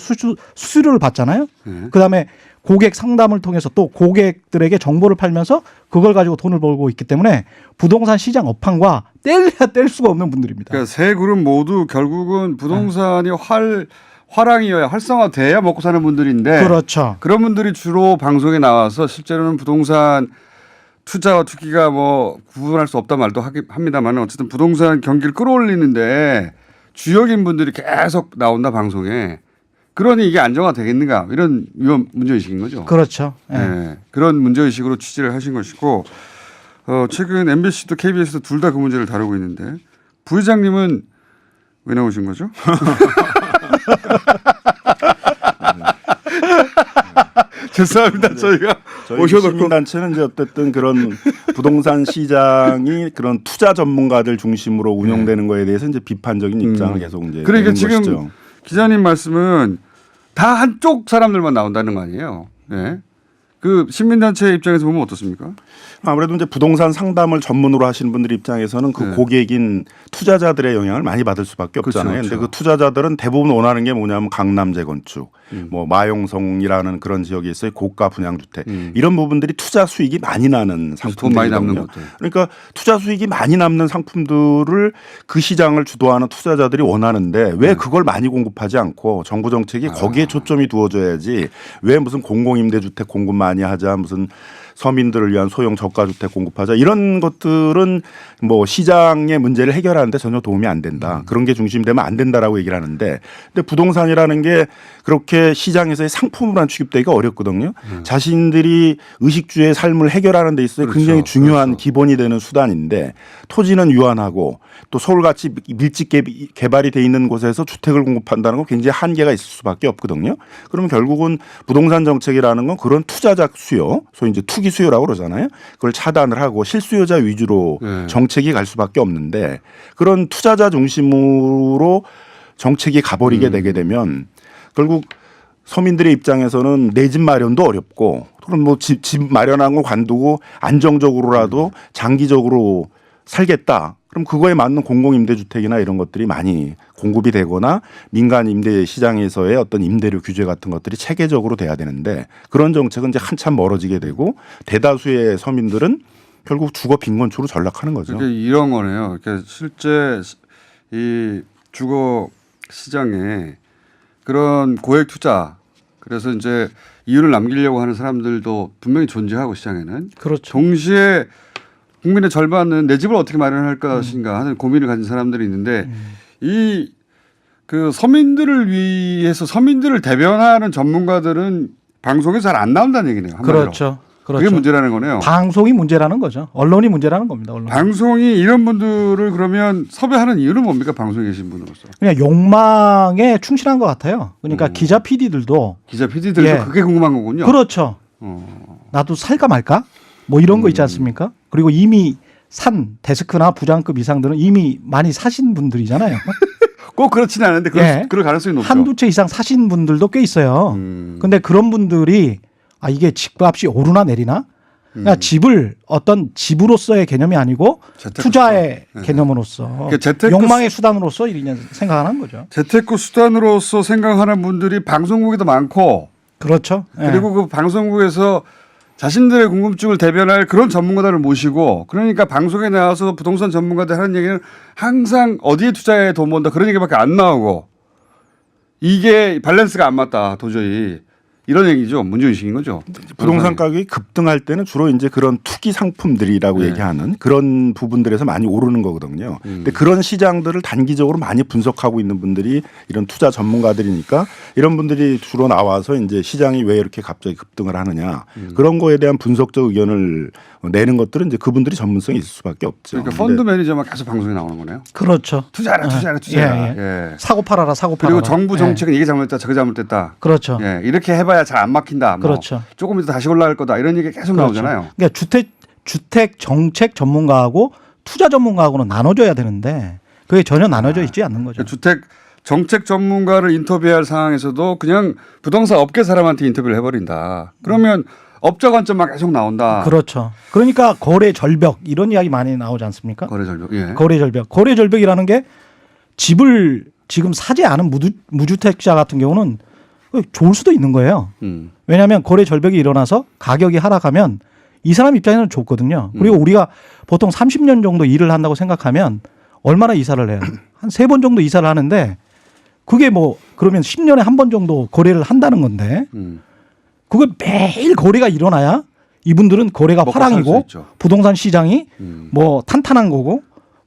수수료를 받잖아요. 그다음에 고객 상담을 통해서 또 고객들에게 정보를 팔면서 그걸 가지고 돈을 벌고 있기 때문에 부동산 시장 업황과 뗄래야 뗄 수가 없는 분들입니다. 그러니까 세 그룹 모두 결국은 부동산이 화랑이어야 활성화돼야 먹고 사는 분들인데 그렇죠. 그런 분들이 주로 방송에 나와서 실제로는 부동산 투자와 투기가 뭐 구분할 수 없다 말도 합니다만 어쨌든 부동산 경기를 끌어올리는데 주역인 분들이 계속 나온다 방송에. 그러니 이게 안정화되겠는가 이런 문제의식인 거죠. 그렇죠. 예. 네, 그런 문제의식으로 취지를 하신 것이고 최근 MBC도 KBS도 둘 다 그 문제를 다루고 있는데 부회장님은 왜 나오신 거죠? 죄송합니다. 저희가 저희 시민단체는 이제 어쨌든 그런 부동산 시장이 그런 투자 전문가들 중심으로 운영되는 거에 대해서 이제 비판적인 입장을 계속 이제 그러니까 내는 지금 것이죠. 기자님 말씀은 다 한쪽 사람들만 나온다는 거 아니에요? 네. 그 시민단체 입장에서 보면 어떻습니까? 아무래도 이제 부동산 상담을 전문으로 하시는 분들 입장에서는 그 고객인 투자자들의 영향을 많이 받을 수밖에 없잖아요. 그런데 그 투자자들은 대부분 원하는 게 뭐냐면 강남 재건축, 뭐 마용성이라는 그런 지역에 있어요. 고가 분양주택 이런 부분들이 투자 수익이 많이 나는 상품들이거든요. 돈 많이 남는 것들. 그러니까 투자 수익이 많이 남는 상품들을 그 시장을 주도하는 투자자들이 원하는데 왜 그걸 많이 공급하지 않고 정부 정책이 거기에 초점이 두어져야지 왜 무슨 공공임대주택 공급 많이 하자 무슨 서민들을 위한 소형 저가주택 공급하자 이런 것들은 뭐 시장의 문제를 해결하는데 전혀 도움이 안 된다. 그런 게 중심이 되면 안 된다라고 얘기를 하는데 근데 부동산이라는 게 그렇게 시장에서의 상품으로 취급되기가 어렵거든요. 자신들이 의식주의 삶을 해결하는 데 있어서 굉장히 중요한 기본이 되는 수단인데 토지는 유한하고 또 서울같이 밀집 개발이 돼 있는 곳에서 주택을 공급한다는 건 굉장히 한계가 있을 수밖에 없거든요. 그러면 결국은 부동산 정책이라는 건 그런 투자자 수요, 소위 이제 투기 수요라고 그러잖아요. 그걸 차단을 하고 실수요자 위주로 정책이 갈 수밖에 없는데 그런 투자자 중심으로 정책이 가버리게 되게 되면 결국 서민들의 입장에서는 내 집 마련도 어렵고 그럼 뭐 집 마련한 거 관두고 안정적으로라도 장기적으로 살겠다. 그럼 그거에 맞는 공공임대주택이나 이런 것들이 많이 공급이 되거나 민간 임대 시장에서의 어떤 임대료 규제 같은 것들이 체계적으로 돼야 되는데 그런 정책은 이제 한참 멀어지게 되고 대다수의 서민들은 결국 주거 빈곤초로 전락하는 거죠. 그러니까 이런 거네요. 그러니까 실제 이 주거 시장에 그런 고액 투자 그래서 이제 이윤을 남기려고 하는 사람들도 분명히 존재하고 시장에는 그렇죠. 동시에 국민의 절반은 내 집을 어떻게 마련할 것인가 하는 고민을 가진 사람들이 있는데 이 그 서민들을 위해서 서민들을 대변하는 전문가들은 방송에 잘 안 나온다는 얘기네요. 한마디로. 그렇죠. 그렇죠. 그게 문제라는 거네요. 방송이 문제라는 거죠. 언론이 문제라는 겁니다. 언론. 방송이 이런 분들을 그러면 섭외하는 이유는 뭡니까? 방송에 계신 분으로서. 그냥 욕망에 충실한 것 같아요. 그러니까 기자 PD들도 기자 PD들도 예. 그게 궁금한 거군요. 그렇죠. 나도 살까 말까? 뭐 이런 거 있지 않습니까? 그리고 이미 산 데스크나 부장급 이상들은 이미 많이 사신 분들이잖아요. 꼭 그렇지는 않은데 그럴 가능성이 높죠. 한두 채 이상 사신 분들도 꽤 있어요. 근데 그런 분들이 아 이게 집값이 오르나 내리나? 그러니까 집을 어떤 집으로서의 개념이 아니고 투자의 개념으로서 그러니까 재테크 욕망의 수단으로서 이런 생각하는 거죠. 재테크 수단으로서 생각하는 분들이 방송국에도 많고 그렇죠. 그리고 그 방송국에서 자신들의 궁금증을 대변할 그런 전문가들을 모시고 그러니까 방송에 나와서 부동산 전문가들 하는 얘기는 항상 어디에 투자에 돈 번다 그런 얘기밖에 안 나오고 이게 밸런스가 안 맞다 도저히 이런 얘기죠. 문제의식인 거죠. 부동산 가격이 급등할 때는 주로 이제 그런 투기 상품들이라고 얘기하는 그런 부분들에서 많이 오르는 거거든요. 근데 그런 시장들을 단기적으로 많이 분석하고 있는 분들이 이런 투자 전문가들이니까 이런 분들이 주로 나와서 이제 시장이 왜 이렇게 갑자기 급등을 하느냐 그런 거에 대한 분석적 의견을 내는 것들은 이제 그분들이 전문성이 있을 수밖에 없죠. 그러니까 펀드 매니저만 계속 방송에 나오는 거네요. 그렇죠. 투자하라. 예. 사고 팔아라. 그리고 정부 정책은 이게 잘못됐다 저게 잘못됐다. 그렇죠. 예. 이렇게 해봐야 잘 안 막힌다. 뭐 그렇죠. 조금 있다 다시 올라갈 거다. 이런 얘기 계속 그렇죠. 나오잖아요. 그러니까 주택 정책 전문가하고 투자 전문가하고는 나눠줘야 되는데 그게 전혀 나눠져 있지 않는 거죠. 그러니까 주택 정책 전문가를 인터뷰할 상황에서도 그냥 부동산 업계 사람한테 인터뷰를 해버린다. 그러면 업자 관점만 계속 나온다. 그렇죠. 그러니까 거래 절벽 이런 이야기 많이 나오지 않습니까? 거래 절벽. 예. 거래 절벽. 거래 절벽이라는 게 집을 지금 사지 않은 무주택자 같은 경우는 좋을 수도 있는 거예요. 왜냐하면 거래 절벽이 일어나서 가격이 하락하면 이 사람 입장에서는 좋거든요. 그리고 우리가 보통 30년 정도 일을 한다고 생각하면 얼마나 이사를 해요? 한 3번 정도 이사를 하는데 그게 뭐 그러면 10년에 한 번 정도 거래를 한다는 건데 그게 매일 거래가 일어나야 이분들은 거래가 화랑이고 부동산 시장이 뭐 탄탄한 거고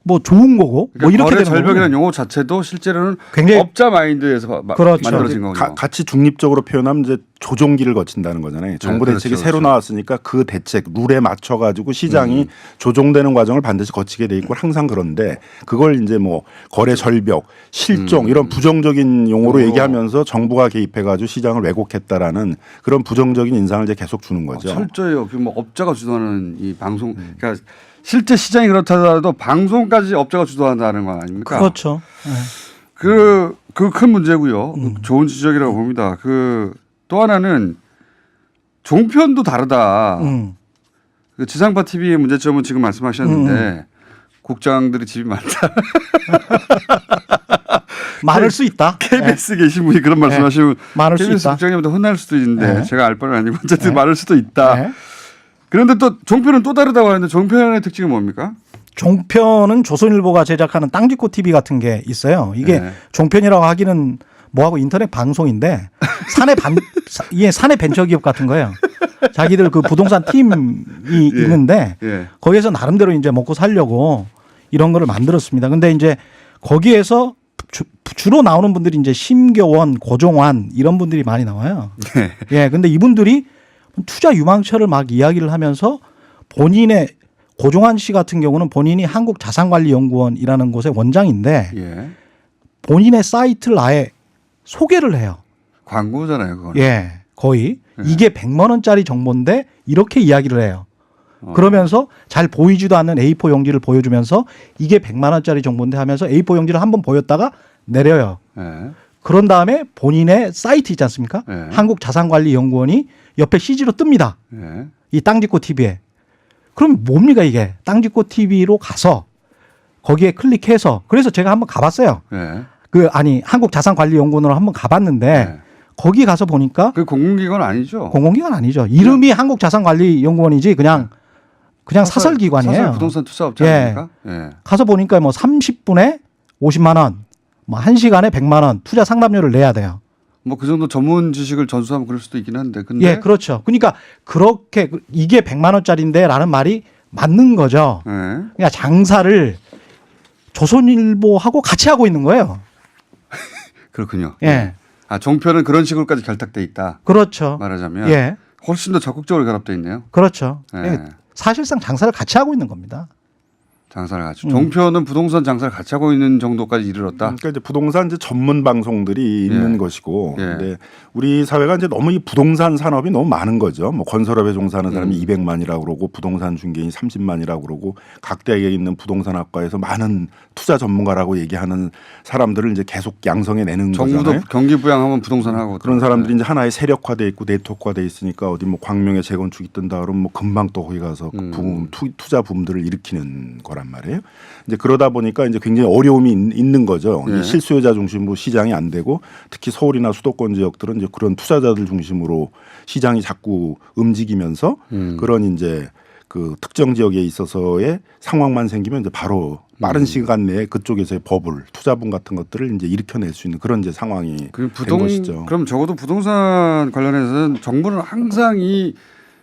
뭐 좋은 거고 그러니까 뭐 이렇게 거래 되는 절벽이라는 거고. 용어 자체도 실제로는 굉장히 업자 마인드에서 그렇죠. 만들어진 거군요. 같이 중립적으로 표현하면 이제 조종기를 거친다는 거잖아요. 정부 그렇죠, 대책이 그렇죠. 새로 나왔으니까 그 대책 룰에 맞춰 가지고 시장이 조종되는 과정을 반드시 거치게 돼 있고 항상 그런데 그걸 이제 뭐 거래 절벽, 실종 이런 부정적인 용어로 얘기하면서 정부가 개입해 가지고 시장을 왜곡했다라는 그런 부정적인 인상을 이제 계속 주는 거죠. 철저해요. 뭐 업자가 주도하는 이 방송, 그러니까 실제 시장이 그렇다더라도 방송까지 업자가 주도한다는 거 아닙니까? 그렇죠. 그 큰 문제고요. 좋은 지적이라고 봅니다. 또 하나는 종편도 다르다. 그 지상파 TV의 문제점은 지금 말씀하셨는데 국장들이 집이 많다. 많을 수 있다. KBS 계신 분이 그런 말씀하시면 많을 수 KBS 있다. 국장님한테 혼날 수도 있는데 네. 제가 알 바는 아니고 어쨌든 많을 수도 있다. 네. 그런데 또 종편은 또 다르다고 하는데 종편의 특징은 뭡니까? 종편은 조선일보가 제작하는 땅짓고 TV 같은 게 있어요. 이게 네. 종편이라고 하기는 뭐하고 인터넷 방송인데 이게 사내 벤처기업 같은 거예요. 자기들 그 부동산 팀이 있는데 거기에서 나름대로 이제 먹고 살려고 이런 거를 만들었습니다. 근데 이제 거기에서 주로 나오는 분들이 이제 심교원, 고종환 이런 분들이 많이 나와요. 예. 근데 이분들이 투자 유망처를 막 이야기를 하면서 본인의 고종환 씨 같은 경우는 본인이 한국자산관리연구원이라는 곳의 원장인데 본인의 사이트를 아예 소개를 해요. 광고잖아요, 그건. 예, 거의 이게 100만 원짜리 정보인데 이렇게 이야기를 해요. 그러면서 잘 보이지도 않는 A4 용지를 보여주면서 이게 100만 원짜리 정보인데 하면서 A4 용지를 한번 보였다가 내려요. 그런 다음에 본인의 사이트 있지 않습니까? 한국자산관리연구원이 옆에 CG로 뜹니다. 이 땅짓고 TV에. 그럼 뭡니까 이게? 땅짓고 TV로 가서 거기에 클릭해서 그래서 제가 한번 가봤어요. 한국자산관리연구원으로 한번 가봤는데 거기 가서 보니까 그 공공기관 아니죠? 공공기관 아니죠. 이름이 한국자산관리연구원이지 그냥 사설기관이에요. 사설 부동산 투자업자 아닙니까? 가서 보니까 뭐 30분에 50만 원, 뭐 1시간에 100만 원 투자 상담료를 내야 돼요. 뭐 그 정도 전문 지식을 전수하면 그럴 수도 있긴 한데. 근데 예, 그렇죠. 그러니까 그렇게 이게 100만 원짜리인데라는 말이 맞는 거죠. 네. 그러니까 장사를 조선일보하고 같이 하고 있는 거예요. 그렇군요. 예. 아, 종편은 그런 식으로까지 결탁돼 있다. 그렇죠. 말하자면 예. 훨씬 더 적극적으로 결합돼 있네요. 그렇죠. 예. 사실상 장사를 같이 하고 있는 겁니다. 장사를 같이. 종편은 부동산 장사를 같이 하고 있는 정도까지 이르렀다. 그러니까 이제 부동산 이제 전문 방송들이 있는 예. 것이고, 예. 근데 우리 사회가 이제 너무 이 부동산 산업이 너무 많은 거죠. 뭐 건설업에 종사하는 사람이 200만이라고 그러고 부동산 중개인이 30만이라고 그러고 각 대학에 있는 부동산 학과에서 많은 투자 전문가라고 얘기하는 사람들을 이제 계속 양성해 내는 정부도 거잖아요. 경기 부양하면 부동산 하고 그런 사람들이 이제 하나의 세력화돼 있고 네트워크화돼 있으니까 어디 뭐 광명에 재건축이 뜬다 그러면 뭐 금방 또 거기 가서 그 붐, 투자 붐들을 일으키는 거란 말이에요. 이제 그러다 보니까 이제 굉장히 어려움이 있는 거죠. 예. 이 실수요자 중심으로 시장이 안 되고 특히 서울이나 수도권 지역들은 이제 그런 투자자들 중심으로 시장이 자꾸 움직이면서 그런 이제 그 특정 지역에 있어서의 상황만 생기면 이제 바로 빠른 시간 내에 그쪽에서의 버블, 투자분 같은 것들을 이제 일으켜낼 수 있는 그런 이제 상황이 된 것이죠. 그럼 적어도 부동산 관련해서는 정부는 항상 이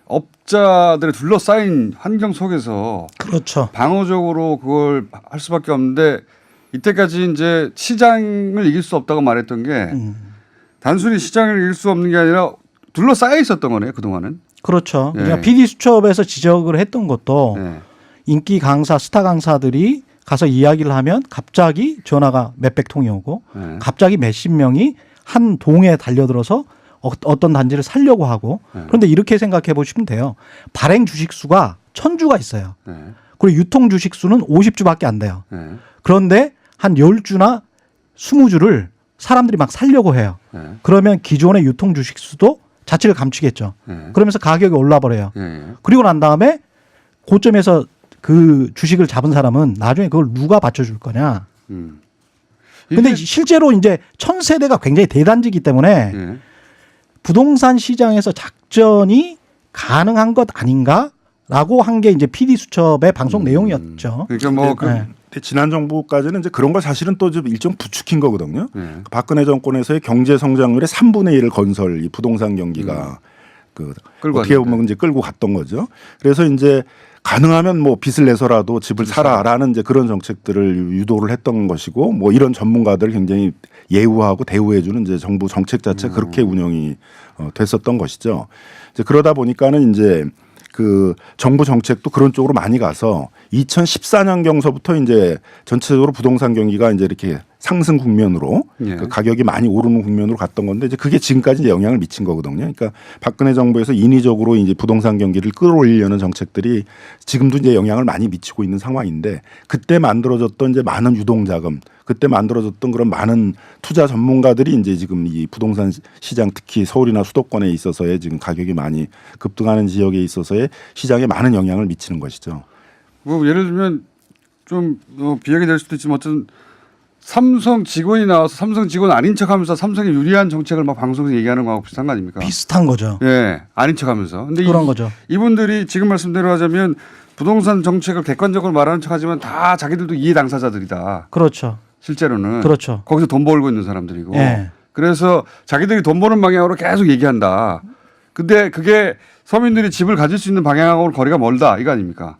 업자들에 둘러싸인 환경 속에서 그렇죠. 방어적으로 그걸 할 수밖에 없는데 이때까지 이제 시장을 이길 수 없다고 말했던 게 단순히 시장을 이길 수 없는 게 아니라 둘러싸여 있었던 거네요. 그동안은. 그렇죠. 예. 그러니까 PD수첩에서 지적을 했던 것도 네. 인기 강사, 스타 강사들이 가서 이야기를 하면 갑자기 전화가 몇백 통이 오고 네. 갑자기 몇십 명이 한 동에 달려들어서 어떤 단지를 살려고 하고 그런데 이렇게 생각해 보시면 돼요. 발행 주식수가 1000주가 있어요. 네. 그리고 유통 주식수는 50주밖에 안 돼요. 네. 그런데 한 10주나 20주를 사람들이 막 살려고 해요. 네. 그러면 기존의 유통 주식수도 자취를 감추겠죠. 네. 그러면서 가격이 올라 버려요. 네. 그리고 난 다음에 고점에서 그 주식을 잡은 사람은 나중에 그걸 누가 받쳐줄 거냐. 근데 이게- 실제로 이제 1000세대가 굉장히 대단지기 때문에 네. 부동산 시장에서 작전이 가능한 것 아닌가라고 한 게 이제 PD수첩의 방송 내용이었죠. 그러니까 뭐 그, 네. 근데 지난 정부까지는 이제 그런 걸 사실은 또 좀 일정 부추긴 거거든요. 네. 박근혜 정권에서의 경제 성장률의 3분의 1을 건설 이 부동산 경기가 그 끌고 어떻게 갔는데. 보면 이제 끌고 갔던 거죠. 그래서 이제 가능하면 뭐 빚을 내서라도 집을 사라라는 이제 그런 정책들을 유도를 했던 것이고 뭐 이런 전문가들을 굉장히 예우하고 대우해주는 이제 정부 정책 자체 그렇게 운영이 됐었던 것이죠. 이제 그러다 보니까는 이제 그 정부 정책도 그런 쪽으로 많이 가서 2014년경서부터 이제 전체적으로 부동산 경기가 이제 이렇게 상승 국면으로 예. 그 가격이 많이 오르는 국면으로 갔던 건데 이제 그게 지금까지 영향을 미친 거거든요. 그러니까 박근혜 정부에서 인위적으로 이제 부동산 경기를 끌어올리려는 정책들이 지금도 이제 영향을 많이 미치고 있는 상황인데 그때 만들어졌던 이제 많은 유동자금, 그때 만들어졌던 그런 많은 투자 전문가들이 이제 지금 이 부동산 시장 특히 서울이나 수도권에 있어서의 지금 가격이 많이 급등하는 지역에 있어서의 시장에 많은 영향을 미치는 것이죠. 뭐 예를 들면 좀 비약이 될 수도 있지만 어쨌든 삼성 직원이 나와서 삼성 직원 아닌 척하면서 삼성에 유리한 정책을 막 방송에서 얘기하는 거하고 비슷한 거 아닙니까? 비슷한 거죠. 예, 아닌 척하면서. 근데 그런 거죠. 이분들이 지금 말씀대로 하자면 부동산 정책을 객관적으로 말하는 척하지만 다 자기들도 이해 당사자들이다. 그렇죠. 실제로는 그렇죠. 거기서 돈 벌고 있는 사람들이고. 예. 그래서 자기들이 돈 버는 방향으로 계속 얘기한다. 근데 그게 서민들이 집을 가질 수 있는 방향하고는 거리가 멀다 이거 아닙니까?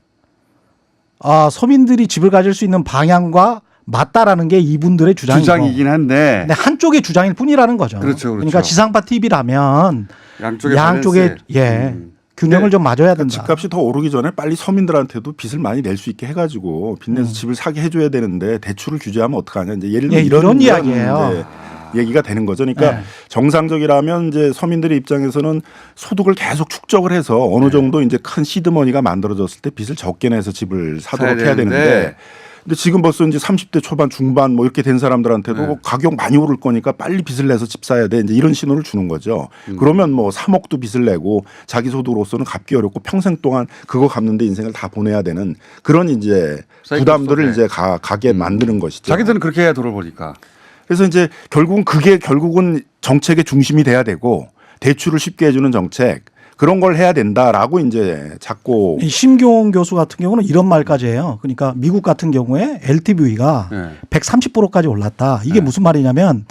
아, 서민들이 집을 가질 수 있는 방향과 맞다라는 게 이분들의 주장이고. 주장이긴 한데 근데 한쪽의 주장일 뿐이라는 거죠. 그렇죠, 그렇죠. 그러니까 지상파 TV라면 양쪽의 양쪽에 밸런스. 균형을 좀 맞아야 된다. 집값이 더 오르기 전에 빨리 서민들한테도 빚을 많이 낼 수 있게 해가지고 빚내서 집을 사게 해줘야 되는데 대출을 규제하면 어떡하냐 이제 예를 들면 예, 이런 이야기예요. 이제 얘기가 되는 거죠. 그러니까 네. 정상적이라면 이제 서민들의 입장에서는 소득을 계속 축적을 해서 어느 정도 이제 큰 시드머니가 만들어졌을 때 빚을 적게 내서 집을 사도록 사야 해야 되는데. 근데 지금 벌써 이제 30대 초반 중반 뭐 이렇게 된 사람들한테도 네. 가격 많이 오를 거니까 빨리 빚을 내서 집 사야 돼. 이제 이런 신호를 주는 거죠. 그러면 뭐 3억도 빚을 내고 자기 소득으로서는 갚기 어렵고 평생 동안 그거 갚는데 인생을 다 보내야 되는 그런 이제 부담들을 이제 가게 만드는 것이죠. 자기들은 그렇게 해야 돈을 버니까. 그래서 이제 결국은 정책의 중심이 돼야 되고 대출을 쉽게 해주는 정책 그런 걸 해야 된다라고 이제 자꾸 이 심경원 교수 같은 경우는 이런 말까지 해요. 그러니까 미국 같은 경우에 LTV가 네. 130%까지 올랐다. 이게 무슨 말이냐면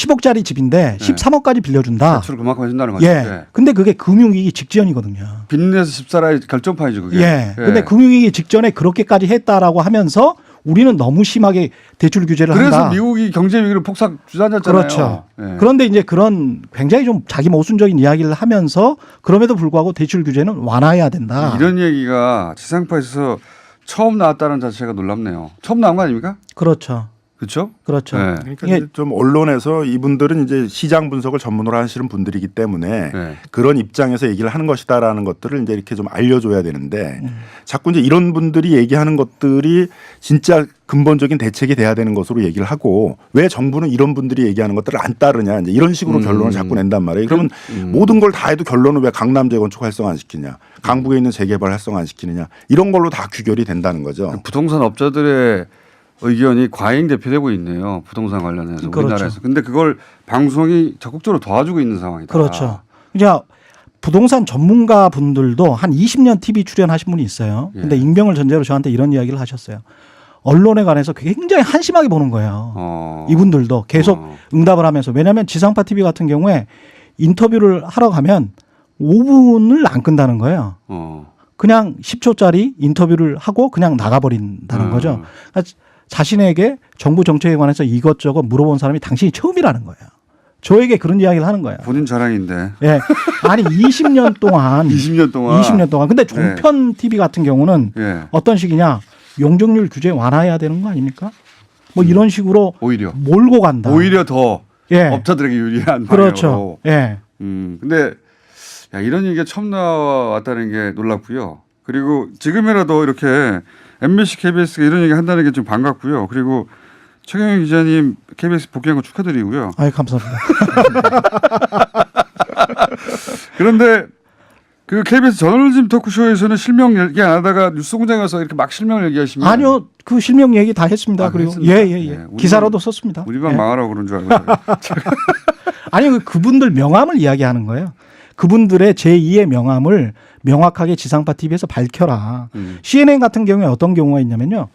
10억짜리 집인데 13억까지 빌려준다. 대출을 그만큼 해준다는 거죠. 예. 근데 그게 금융위기 직전이거든요. 빚내서 집 살아야 결정판이죠, 그게. 예. 근데 금융위기 직전에 그렇게까지 했다라고 하면서 우리는 너무 심하게 대출 규제를 그래서 한다. 미국이 경제 위기를 폭삭 주저앉았잖아요. 그렇죠. 예. 그런데 이제 그런 굉장히 좀 자기 모순적인 이야기를 하면서 그럼에도 불구하고 대출 규제는 완화해야 된다. 이런 얘기가 지상파에서 처음 나왔다는 자체가 놀랍네요. 처음 나온 거 아닙니까? 그렇죠. 그렇죠? 그렇죠. 네. 그러니까 이게- 이제 좀 언론에서 이분들은 이제 시장 분석을 전문으로 하시는 분들이기 때문에 네. 그런 입장에서 얘기를 하는 것이다라는 것들을 이제 이렇게 좀 알려줘야 되는데 자꾸 이제 이런 분들이 얘기하는 것들이 진짜 근본적인 대책이 돼야 되는 것으로 얘기를 하고 왜 정부는 이런 분들이 얘기하는 것들을 안 따르냐 이제 이런 식으로 결론을 자꾸 낸단 말이에요. 그러면 모든 걸 다 해도 결론은 왜 강남 재건축 활성 안 시키냐, 강북에 있는 재개발 활성 안 시키느냐 이런 걸로 다 귀결이 된다는 거죠. 부동산 업자들의 의견이 과잉 대표되고 있네요. 부동산 관련해서 그렇죠. 우리나라에서. 근데 그걸 방송이 적극적으로 도와주고 있는 상황이다. 그렇죠. 이제 부동산 전문가 분들도 한 20년 TV 출연하신 분이 있어요. 근데 예. 익명을 전제로 저한테 이런 이야기를 하셨어요. 언론에 관해서 굉장히 한심하게 보는 거예요. 이분들도 계속 응답을 하면서. 왜냐하면 지상파 TV 같은 경우에 인터뷰를 하러 가면 5분을 안 끈다는 거예요. 그냥 10초짜리 인터뷰를 하고 그냥 나가버린다는 거죠. 그러니까 자신에게 정부 정책에 관해서 이것저것 물어본 사람이 당신이 처음이라는 거예요. 저에게 그런 이야기를 하는 거예요. 본인 자랑인데. 예. 아니 20년 동안 20년 동안. 20년 동안. 근데 종편 TV 같은 경우는 예. 어떤 식이냐? 용적률 규제 완화해야 되는 거 아닙니까? 뭐 이런 식으로 오히려 몰고 간다. 오히려 더 예. 업자들에게 유리한 그렇죠. 방향으로. 예. 근데 야, 이런 얘기가 처음 나왔다는 게 놀랍고요. 그리고 지금이라도 이렇게 MBC, KBS가 이런 얘기 한다는 게 좀 반갑고요. 그리고 최경영 기자님 KBS 복귀한 거 축하드리고요. 아이 감사합니다. 그런데 그 KBS 저널리즘 토크쇼에서는 실명 얘기 안 하다가 뉴스공장에 가서 이렇게 막 실명을 얘기하시면 아니요. 그 실명 얘기 다 했습니다. 아, 그리고 했습니까? 예예예. 예. 우리만- 기사로도 썼습니다. 우리만 예. 망하라고 그런 줄 알고. 아니 그분들 명함을 이야기하는 거예요. 그분들의 제2의 명함을 명확하게 지상파 TV에서 밝혀라. CNN 같은 경우에 어떤 경우가 있냐면요.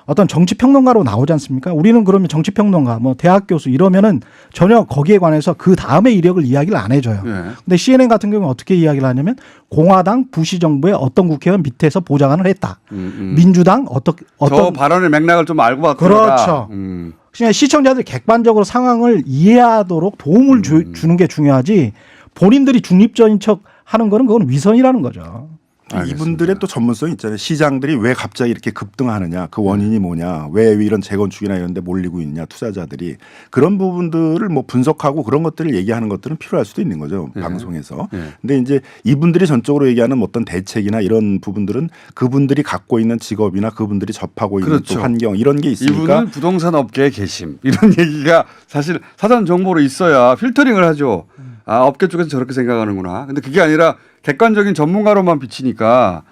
어떤 정치평론가로 나오지 않습니까? 우리는 그러면 정치평론가, 뭐 대학 교수 이러면은 전혀 거기에 관해서 그 다음의 이력을 이야기를 안 해줘요. 예. 근데 CNN 같은 경우는 어떻게 이야기를 하냐면 공화당 부시 정부의 어떤 국회의원 밑에서 보좌관을 했다. 민주당 저 어떤 발언의 맥락을 좀 알고 봤다. 그렇죠. 그냥 시청자들이 객관적으로 상황을 이해하도록 도움을 주는 게 중요하지 본인들이 중립적인 척 하는 거는 그건 위선이라는 거죠. 알겠습니다. 이분들의 또 전문성이 있잖아요. 시장들이 왜 갑자기 이렇게 급등하느냐, 그 원인이 뭐냐, 왜 이런 재건축이나 이런 데 몰리고 있냐, 투자자들이 그런 부분들을 뭐 분석하고 그런 것들을 얘기하는 것들은 필요할 수도 있는 거죠. 네. 방송에서. 네. 근데 이제 이분들이 전적으로 얘기하는 어떤 대책이나 이런 부분들은 그분들이 갖고 있는 직업이나 그분들이 접하고 있는 그렇죠. 또 환경 이런 게 있으니까 이분은 부동산 업계에 계심 이런 얘기가 사실 사전 정보로 있어야 필터링을 하죠. 아 업계 쪽에서 저렇게 생각하는구나. 근데 그게 아니라 객관적인 전문가로만 비치니까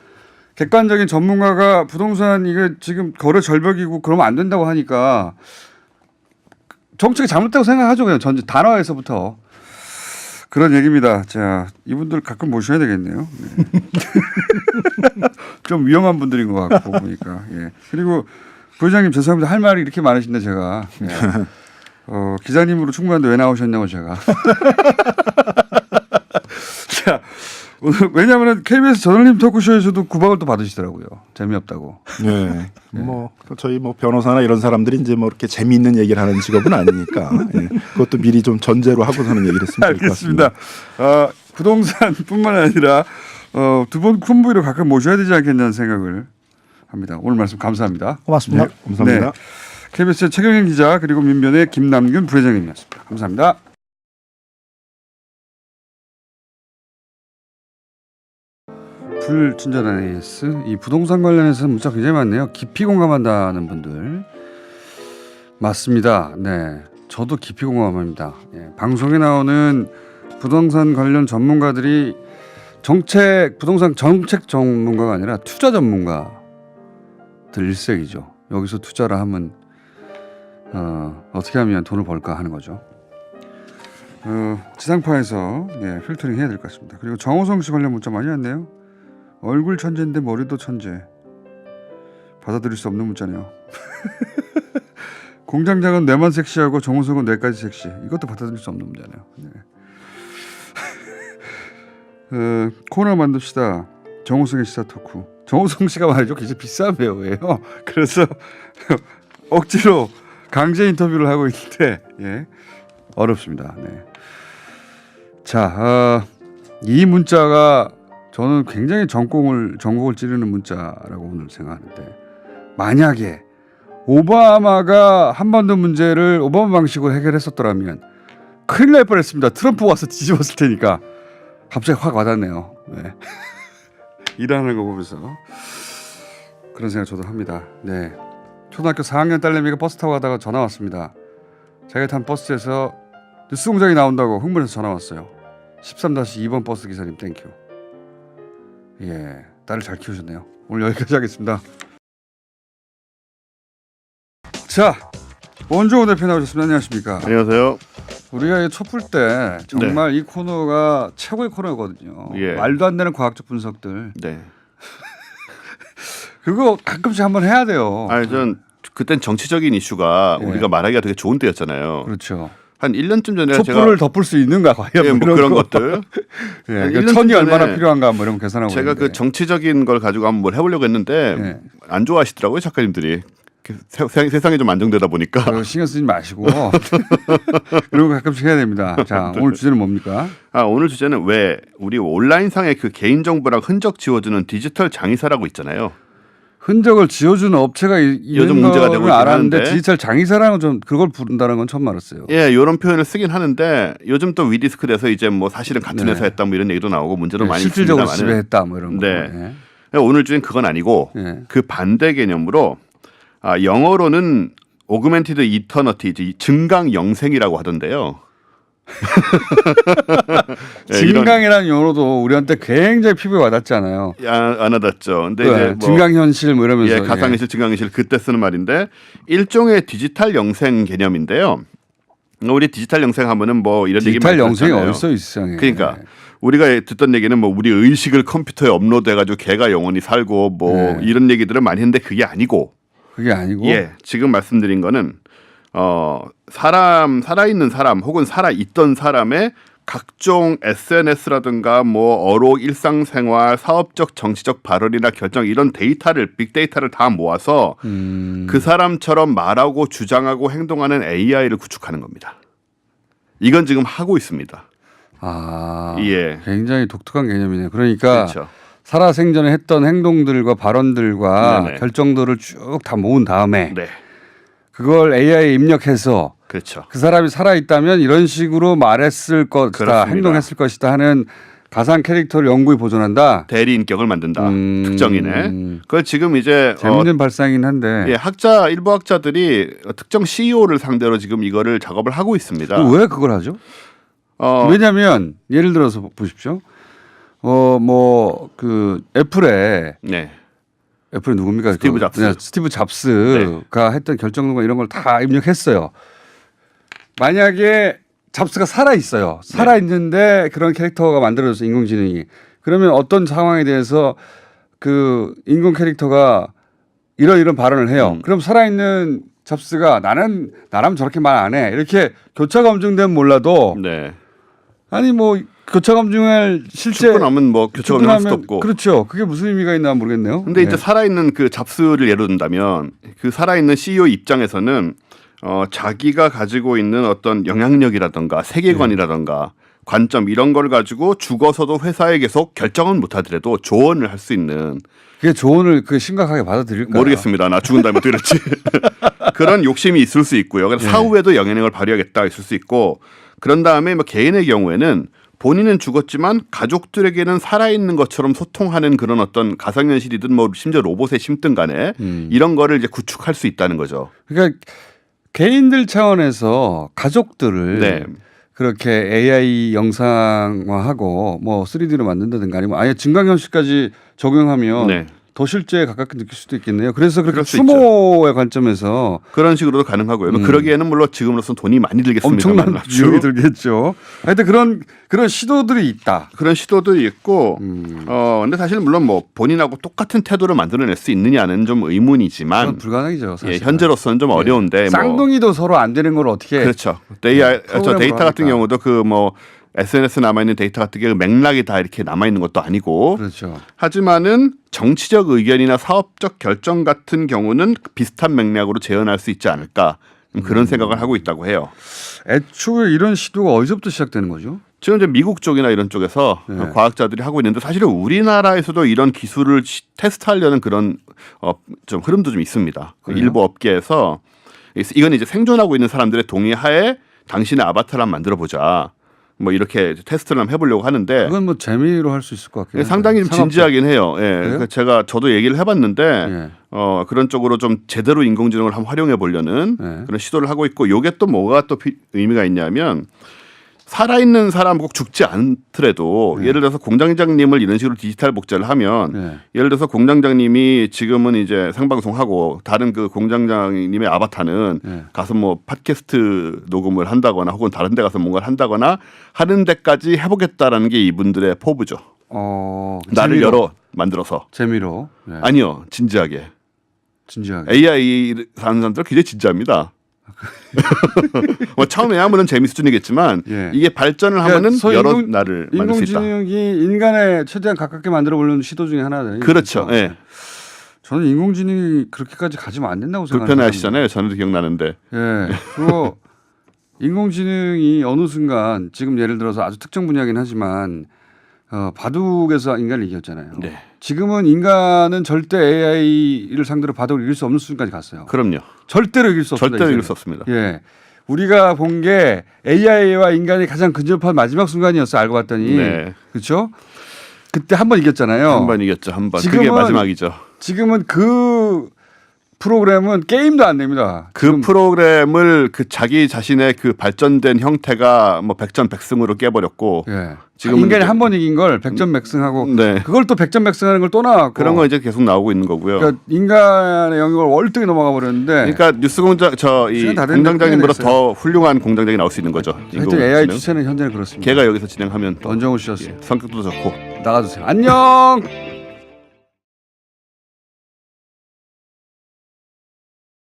객관적인 전문가가 부동산 이게 지금 거래 절벽이고 그러면 안 된다고 하니까 정책이 잘못되고 생각하죠. 그냥 전제 단어에서부터 그런 얘기입니다. 자 이분들 가끔 모셔야 되겠네요. 네. 좀 위험한 분들인 것 같고 보니까. 예. 그리고 부회장님 죄송합니다. 할 말이 이렇게 많으신데 제가 예. 기자님으로 충분한데 왜 나오셨냐고 제가. 자 오늘 왜냐하면 KBS 저널리즘 토크쇼에서도 구박을 또 받으시더라고요. 재미없다고. 네. 뭐 저희 뭐 변호사나 이런 사람들이 이제 뭐 이렇게 재미있는 얘기를 하는 직업은 아니니까 예. 그것도 미리 좀 전제로 하고서는 얘기를 했으면 좋을 것 같습니다. 알겠습니다. 부동산뿐만 아니라 두 번 큰 부위로 가끔 모셔야 되지 않겠냐는 생각을 합니다. 오늘 말씀 감사합니다. 고맙습니다. 네, 감사합니다. 네. KBS 최경영 기자 그리고 민변의 김남균 부회장님이었습니다. 감사합니다. 불친절한 AS 이 부동산 관련해서 문자 굉장히 많네요. 깊이 공감한다는 분들 맞습니다. 네, 저도 깊이 공감합니다. 예, 방송에 나오는 부동산 관련 전문가들이 부동산 정책 전문가가 아니라 투자 전문가들 일색이죠. 여기서 투자를 하면 어떻게 하면 돈을 벌까 하는 거죠. 지상파에서 필터링 해야 될 것 같습니다. 그리고 정호성 씨 관련 문자 많이 왔네요. 얼굴 천재인데 머리도 천재. 받아들일 수 없는 문자네요. 공장장은 뇌만 섹시하고 정우성은 뇌까지 섹시. 이것도 받아들일 수 없는 문제네요. 네. 코너 만듭시다. 정우성의 시사 토크. 정우성 씨가 말이죠. 굉장히 비싼 배우예요. 그래서 억지로 강제 인터뷰를 하고 있는데 예. 어렵습니다. 네. 자, 이 문자가 저는 굉장히 전곡을 찌르는 문자라고 오늘 생각하는데 만약에 오바마가 한반도 문제를 오바마 방식으로 해결했었더라면 큰일 날 뻔했습니다. 트럼프 와서 뒤집었을 테니까 갑자기 확 와닿네요. 네. 일하는 거 보면서 그런 생각 저도 합니다. 네. 초등학교 4학년 딸내미가 버스 타고 가다가 전화 왔습니다. 자기가 탄 버스에서 뉴스공장이 나온다고 흥분해서 전화 왔어요. 13-2번 버스 기사님 땡큐. 예, 딸을 잘 키우셨네요. 오늘 여기까지 하겠습니다. 자, 원종호 대표 나오셨습니다. 안녕하십니까? 안녕하세요. 우리가 촛불 때 정말 이 코너가 최고의 코너거든요. 예. 말도 안 되는 과학적 분석들. 네. 그거 가끔씩 한번 해야 돼요. 아니 전 그땐 정치적인 이슈가 예. 우리가 말하기가 되게 좋은 때였잖아요. 그렇죠. 한 1년쯤 전에 촛불을 덮을 수 있는가 과연 예, 뭐 그런 것들. 예, 한 그러니까 1년 천이 전에 얼마나 필요한가 뭐 이런 거 계산하고 제가 있는데. 그 정치적인 걸 가지고 한번 뭘 해보려고 했는데 예. 안 좋아하시더라고요 작가님들이. 세상이 좀 안정되다 보니까. 그거 신경 쓰지 마시고 그리고 가끔씩 해야 됩니다. 자, 오늘 주제는 뭡니까? 오늘 주제는 왜 우리 온라인상의 그 개인정보랑 흔적 지워주는 디지털 장의사라고 있잖아요. 흔적을 지워주는 업체가 있는 요즘 문제가 되고 건 있긴 알았는데 하는데. 디지털 장의사라는 좀 그걸 부른다는 건 처음 알았어요. 예, 이런 표현을 쓰긴 하는데 요즘 또 위디스크 돼서 이제 뭐 사실은 같은 네. 회사였다 뭐 이런 얘기도 나오고 문제도 많이 실질적으로 있습니다만은. 지배했다 뭐 이런 거. 네. 오늘 주제는 그건 아니고 예. 그 반대 개념으로 영어로는 오그멘티드 이터너티, 증강 영생이라고 하던데요. 예, 증강이라는 용어도 우리한테 굉장히 피부에 와닿잖아요. 안 와닿죠. 근데 네, 이제 뭐 증강현실 뭐 이러면서 예, 가상현실, 증강현실 그때 쓰는 말인데 일종의 디지털 영생 개념인데요. 우리 디지털 영생 하면은 뭐 이런 얘기 많이 디지털 영생이 듣잖아요. 어딨어 이 세상에. 그러니까 우리가 듣던 얘기는 뭐 우리 의식을 컴퓨터에 업로드해가지고 걔가 영원히 살고 뭐 네. 이런 얘기들을 많이 했는데 그게 아니고. 그게 아니고. 예, 지금 말씀드린 거는 살아있는 사람 혹은 살아있던 사람의 각종 SNS라든가 뭐 어록 일상생활, 사업적, 정치적 발언이나 결정 이런 데이터를 빅데이터를 다 모아서 그 사람처럼 말하고 주장하고 행동하는 AI를 구축하는 겁니다. 이건 지금 하고 있습니다. 아, 예. 굉장히 독특한 개념이네요. 그러니까 그렇죠. 살아생전에 했던 행동들과 발언들과 네네. 결정들을 쭉 다 모은 다음에 네, 그걸 AI에 입력해서 그렇죠. 그 사람이 살아있다면 이런 식으로 말했을 것이다, 그렇습니다. 행동했을 것이다 하는 가상 캐릭터를 영구히 보존한다. 대리 인격을 만든다. 특정인의. 그걸 지금 이제 재밌는 발상이긴 한데 예, 일부 학자들이 특정 CEO를 상대로 지금 이거를 작업을 하고 있습니다. 왜 그걸 하죠? 왜냐하면 예를 들어서 보십시오. 뭐 그 애플에 네. 애플이 누굽니까? 스티브 잡스. 네, 스티브 잡스가 했던 결정과 이런 걸 다 입력했어요. 만약에 잡스가 살아 있어요. 살아 있는데 그런 캐릭터가 만들어져서 인공지능이 그러면 어떤 상황에 대해서 그 인공 캐릭터가 이런 발언을 해요. 그럼 살아 있는 잡스가 나라면 저렇게 말 안 해. 이렇게 교차 검증되면 몰라도 네. 아니 뭐 교차 검증할 실제 축구하면 뭐 교차 검증할 수도 없고. 그렇죠. 그게 무슨 의미가 있나 모르겠네요. 근데 이제 네. 살아있는 그 잡스를 예로 든다면 그 살아있는 CEO 입장에서는 자기가 가지고 있는 어떤 영향력이라든가 세계관이라든가 관점 이런 걸 가지고 죽어서도 회사에 계속 결정은 못하더라도 조언을 할 수 있는 그게 조언을 그 심각하게 받아들일까요? 모르겠습니다. 나 죽은 다음에 어떻게 될지 그런 욕심이 있을 수 있고요. 그래서 사후에도 영향력을 발휘하겠다 있을 수 있고 그런 다음에 뭐 개인의 경우에는 본인은 죽었지만 가족들에게는 살아있는 것처럼 소통하는 그런 어떤 가상현실이든 뭐 심지어 로봇에 심든 간에 이런 거를 이제 구축할 수 있다는 거죠. 그러니까 개인들 차원에서 가족들을 네. 그렇게 AI 영상화하고 뭐 3D로 만든다든가 아니면 아예 증강현실까지 적용하면 네. 더 실제에 가깝게 느낄 수도 있겠네요. 그래서 그렇게 그럴 수 추모의 관점에서 그런 식으로도 가능하고요. 그러기에는 물론 지금으로서는 돈이 많이 들겠습니다만 엄청난 비용이 들겠죠. 하여튼 그런 시도들이 있다. 그런 시도도 있고 근데 사실 물론 뭐 본인하고 똑같은 태도를 만들어낼 수 있느냐는 좀 의문이지만 그건 불가능이죠. 사실. 예, 현재로서는 좀 어려운데 뭐 쌍둥이도 서로 안 되는 걸 어떻게 그렇죠. 데이터 프로그램으로 같은 하니까. 경우도 그 뭐 SNS 남아 있는 데이터 같은 게 맥락이 다 이렇게 남아 있는 것도 아니고 그렇죠. 하지만은 정치적 의견이나 사업적 결정 같은 경우는 비슷한 맥락으로 재현할 수 있지 않을까 그런 생각을 하고 있다고 해요. 애초에 이런 시도가 어디서부터 시작되는 거죠? 지금 이제 미국 쪽이나 이런 쪽에서 네. 과학자들이 하고 있는데 사실은 우리나라에서도 이런 기술을 테스트하려는 그런 좀 흐름도 좀 있습니다. 그래요? 일부 업계에서 이건 이제 생존하고 있는 사람들의 동의하에 당신의 아바타를 한번 만들어 보자. 뭐 이렇게 테스트를 한번 해보려고 하는데 그건 뭐 재미로 할 수 있을 것 같긴 한데. 상당히 좀 진지하긴 해요. 예. 그러니까 저도 얘기를 해봤는데 예. 그런 쪽으로 좀 제대로 인공지능을 한번 활용해 보려는 예. 그런 시도를 하고 있고 요게 또 뭐가 또 의미가 있냐면 살아있는 사람 꼭 죽지 않더라도 예를 들어서 공장장님을 이런 식으로 디지털 복제를 하면 예를 들어서 공장장님이 지금은 이제 생방송하고 다른 그 공장장님의 아바타는 가서 뭐 팟캐스트 녹음을 한다거나 혹은 다른 데 가서 뭔가를 한다거나 하는 데까지 해보겠다라는 게 이분들의 포부죠. 나를 재미로. 열어 만들어서. 재미로. 예. 아니요. 진지하게. 진지하게. AI 하는 사람들 굉장히 진지합니다. 뭐 처음에 하면은 재미 수준이겠지만 예. 이게 발전을 하면은 여러 나를 만들 수 있다. 인공지능이 인간에 최대한 가깝게 만들어 보려는 시도 중에 하나잖아요. 그렇죠. 예. 저는 인공지능이 그렇게까지 가지면 안 된다고 생각합니다. 불편해하시잖아요. 저는 기억나는데. 예. 그리고 인공지능이 어느 순간 지금 예를 들어서 아주 특정 분야긴 하지만 바둑에서 인간을 이겼잖아요. 네. 지금은 인간은 절대 AI를 상대로 바둑을 이길 수 없는 수준까지 갔어요. 그럼요. 절대로 이길 수 없습니다. 절대로 이길 이제는. 수 없습니다. 예. 우리가 본 게 AI와 인간이 가장 근접한 마지막 순간이었어 알고 봤더니. 네. 그렇죠? 그때 한 번 이겼잖아요. 한 번 이겼죠. 한 번. 그게 지금은 마지막이죠. 지금은 그 프로그램은 게임도 안 됩니다. 그 지금 프로그램을 그 자기 자신의 그 발전된 형태가 뭐 백전백승으로 깨버렸고 예. 지금은 인간이 이제- 한 번 이긴 걸 백전백승하고 네. 그걸 또 백전백승하는 걸 또 나왔고 그런 거 이제 계속 나오고 있는 거고요. 그러니까 인간의 영역을 월등히 넘어가 버렸는데 그러니까 뉴스 공장 이 시간 다 됐는데 공장장님보다 끝내냈어요. 더 훌륭한 공장장이 나올 수 있는 거죠. 하여튼 AI 인공지능. 추세는 현재는 그렇습니다. 걔가 여기서 진행하면 또 원정우 씨였어요. 성격도 좋고 나가주세요. 안녕.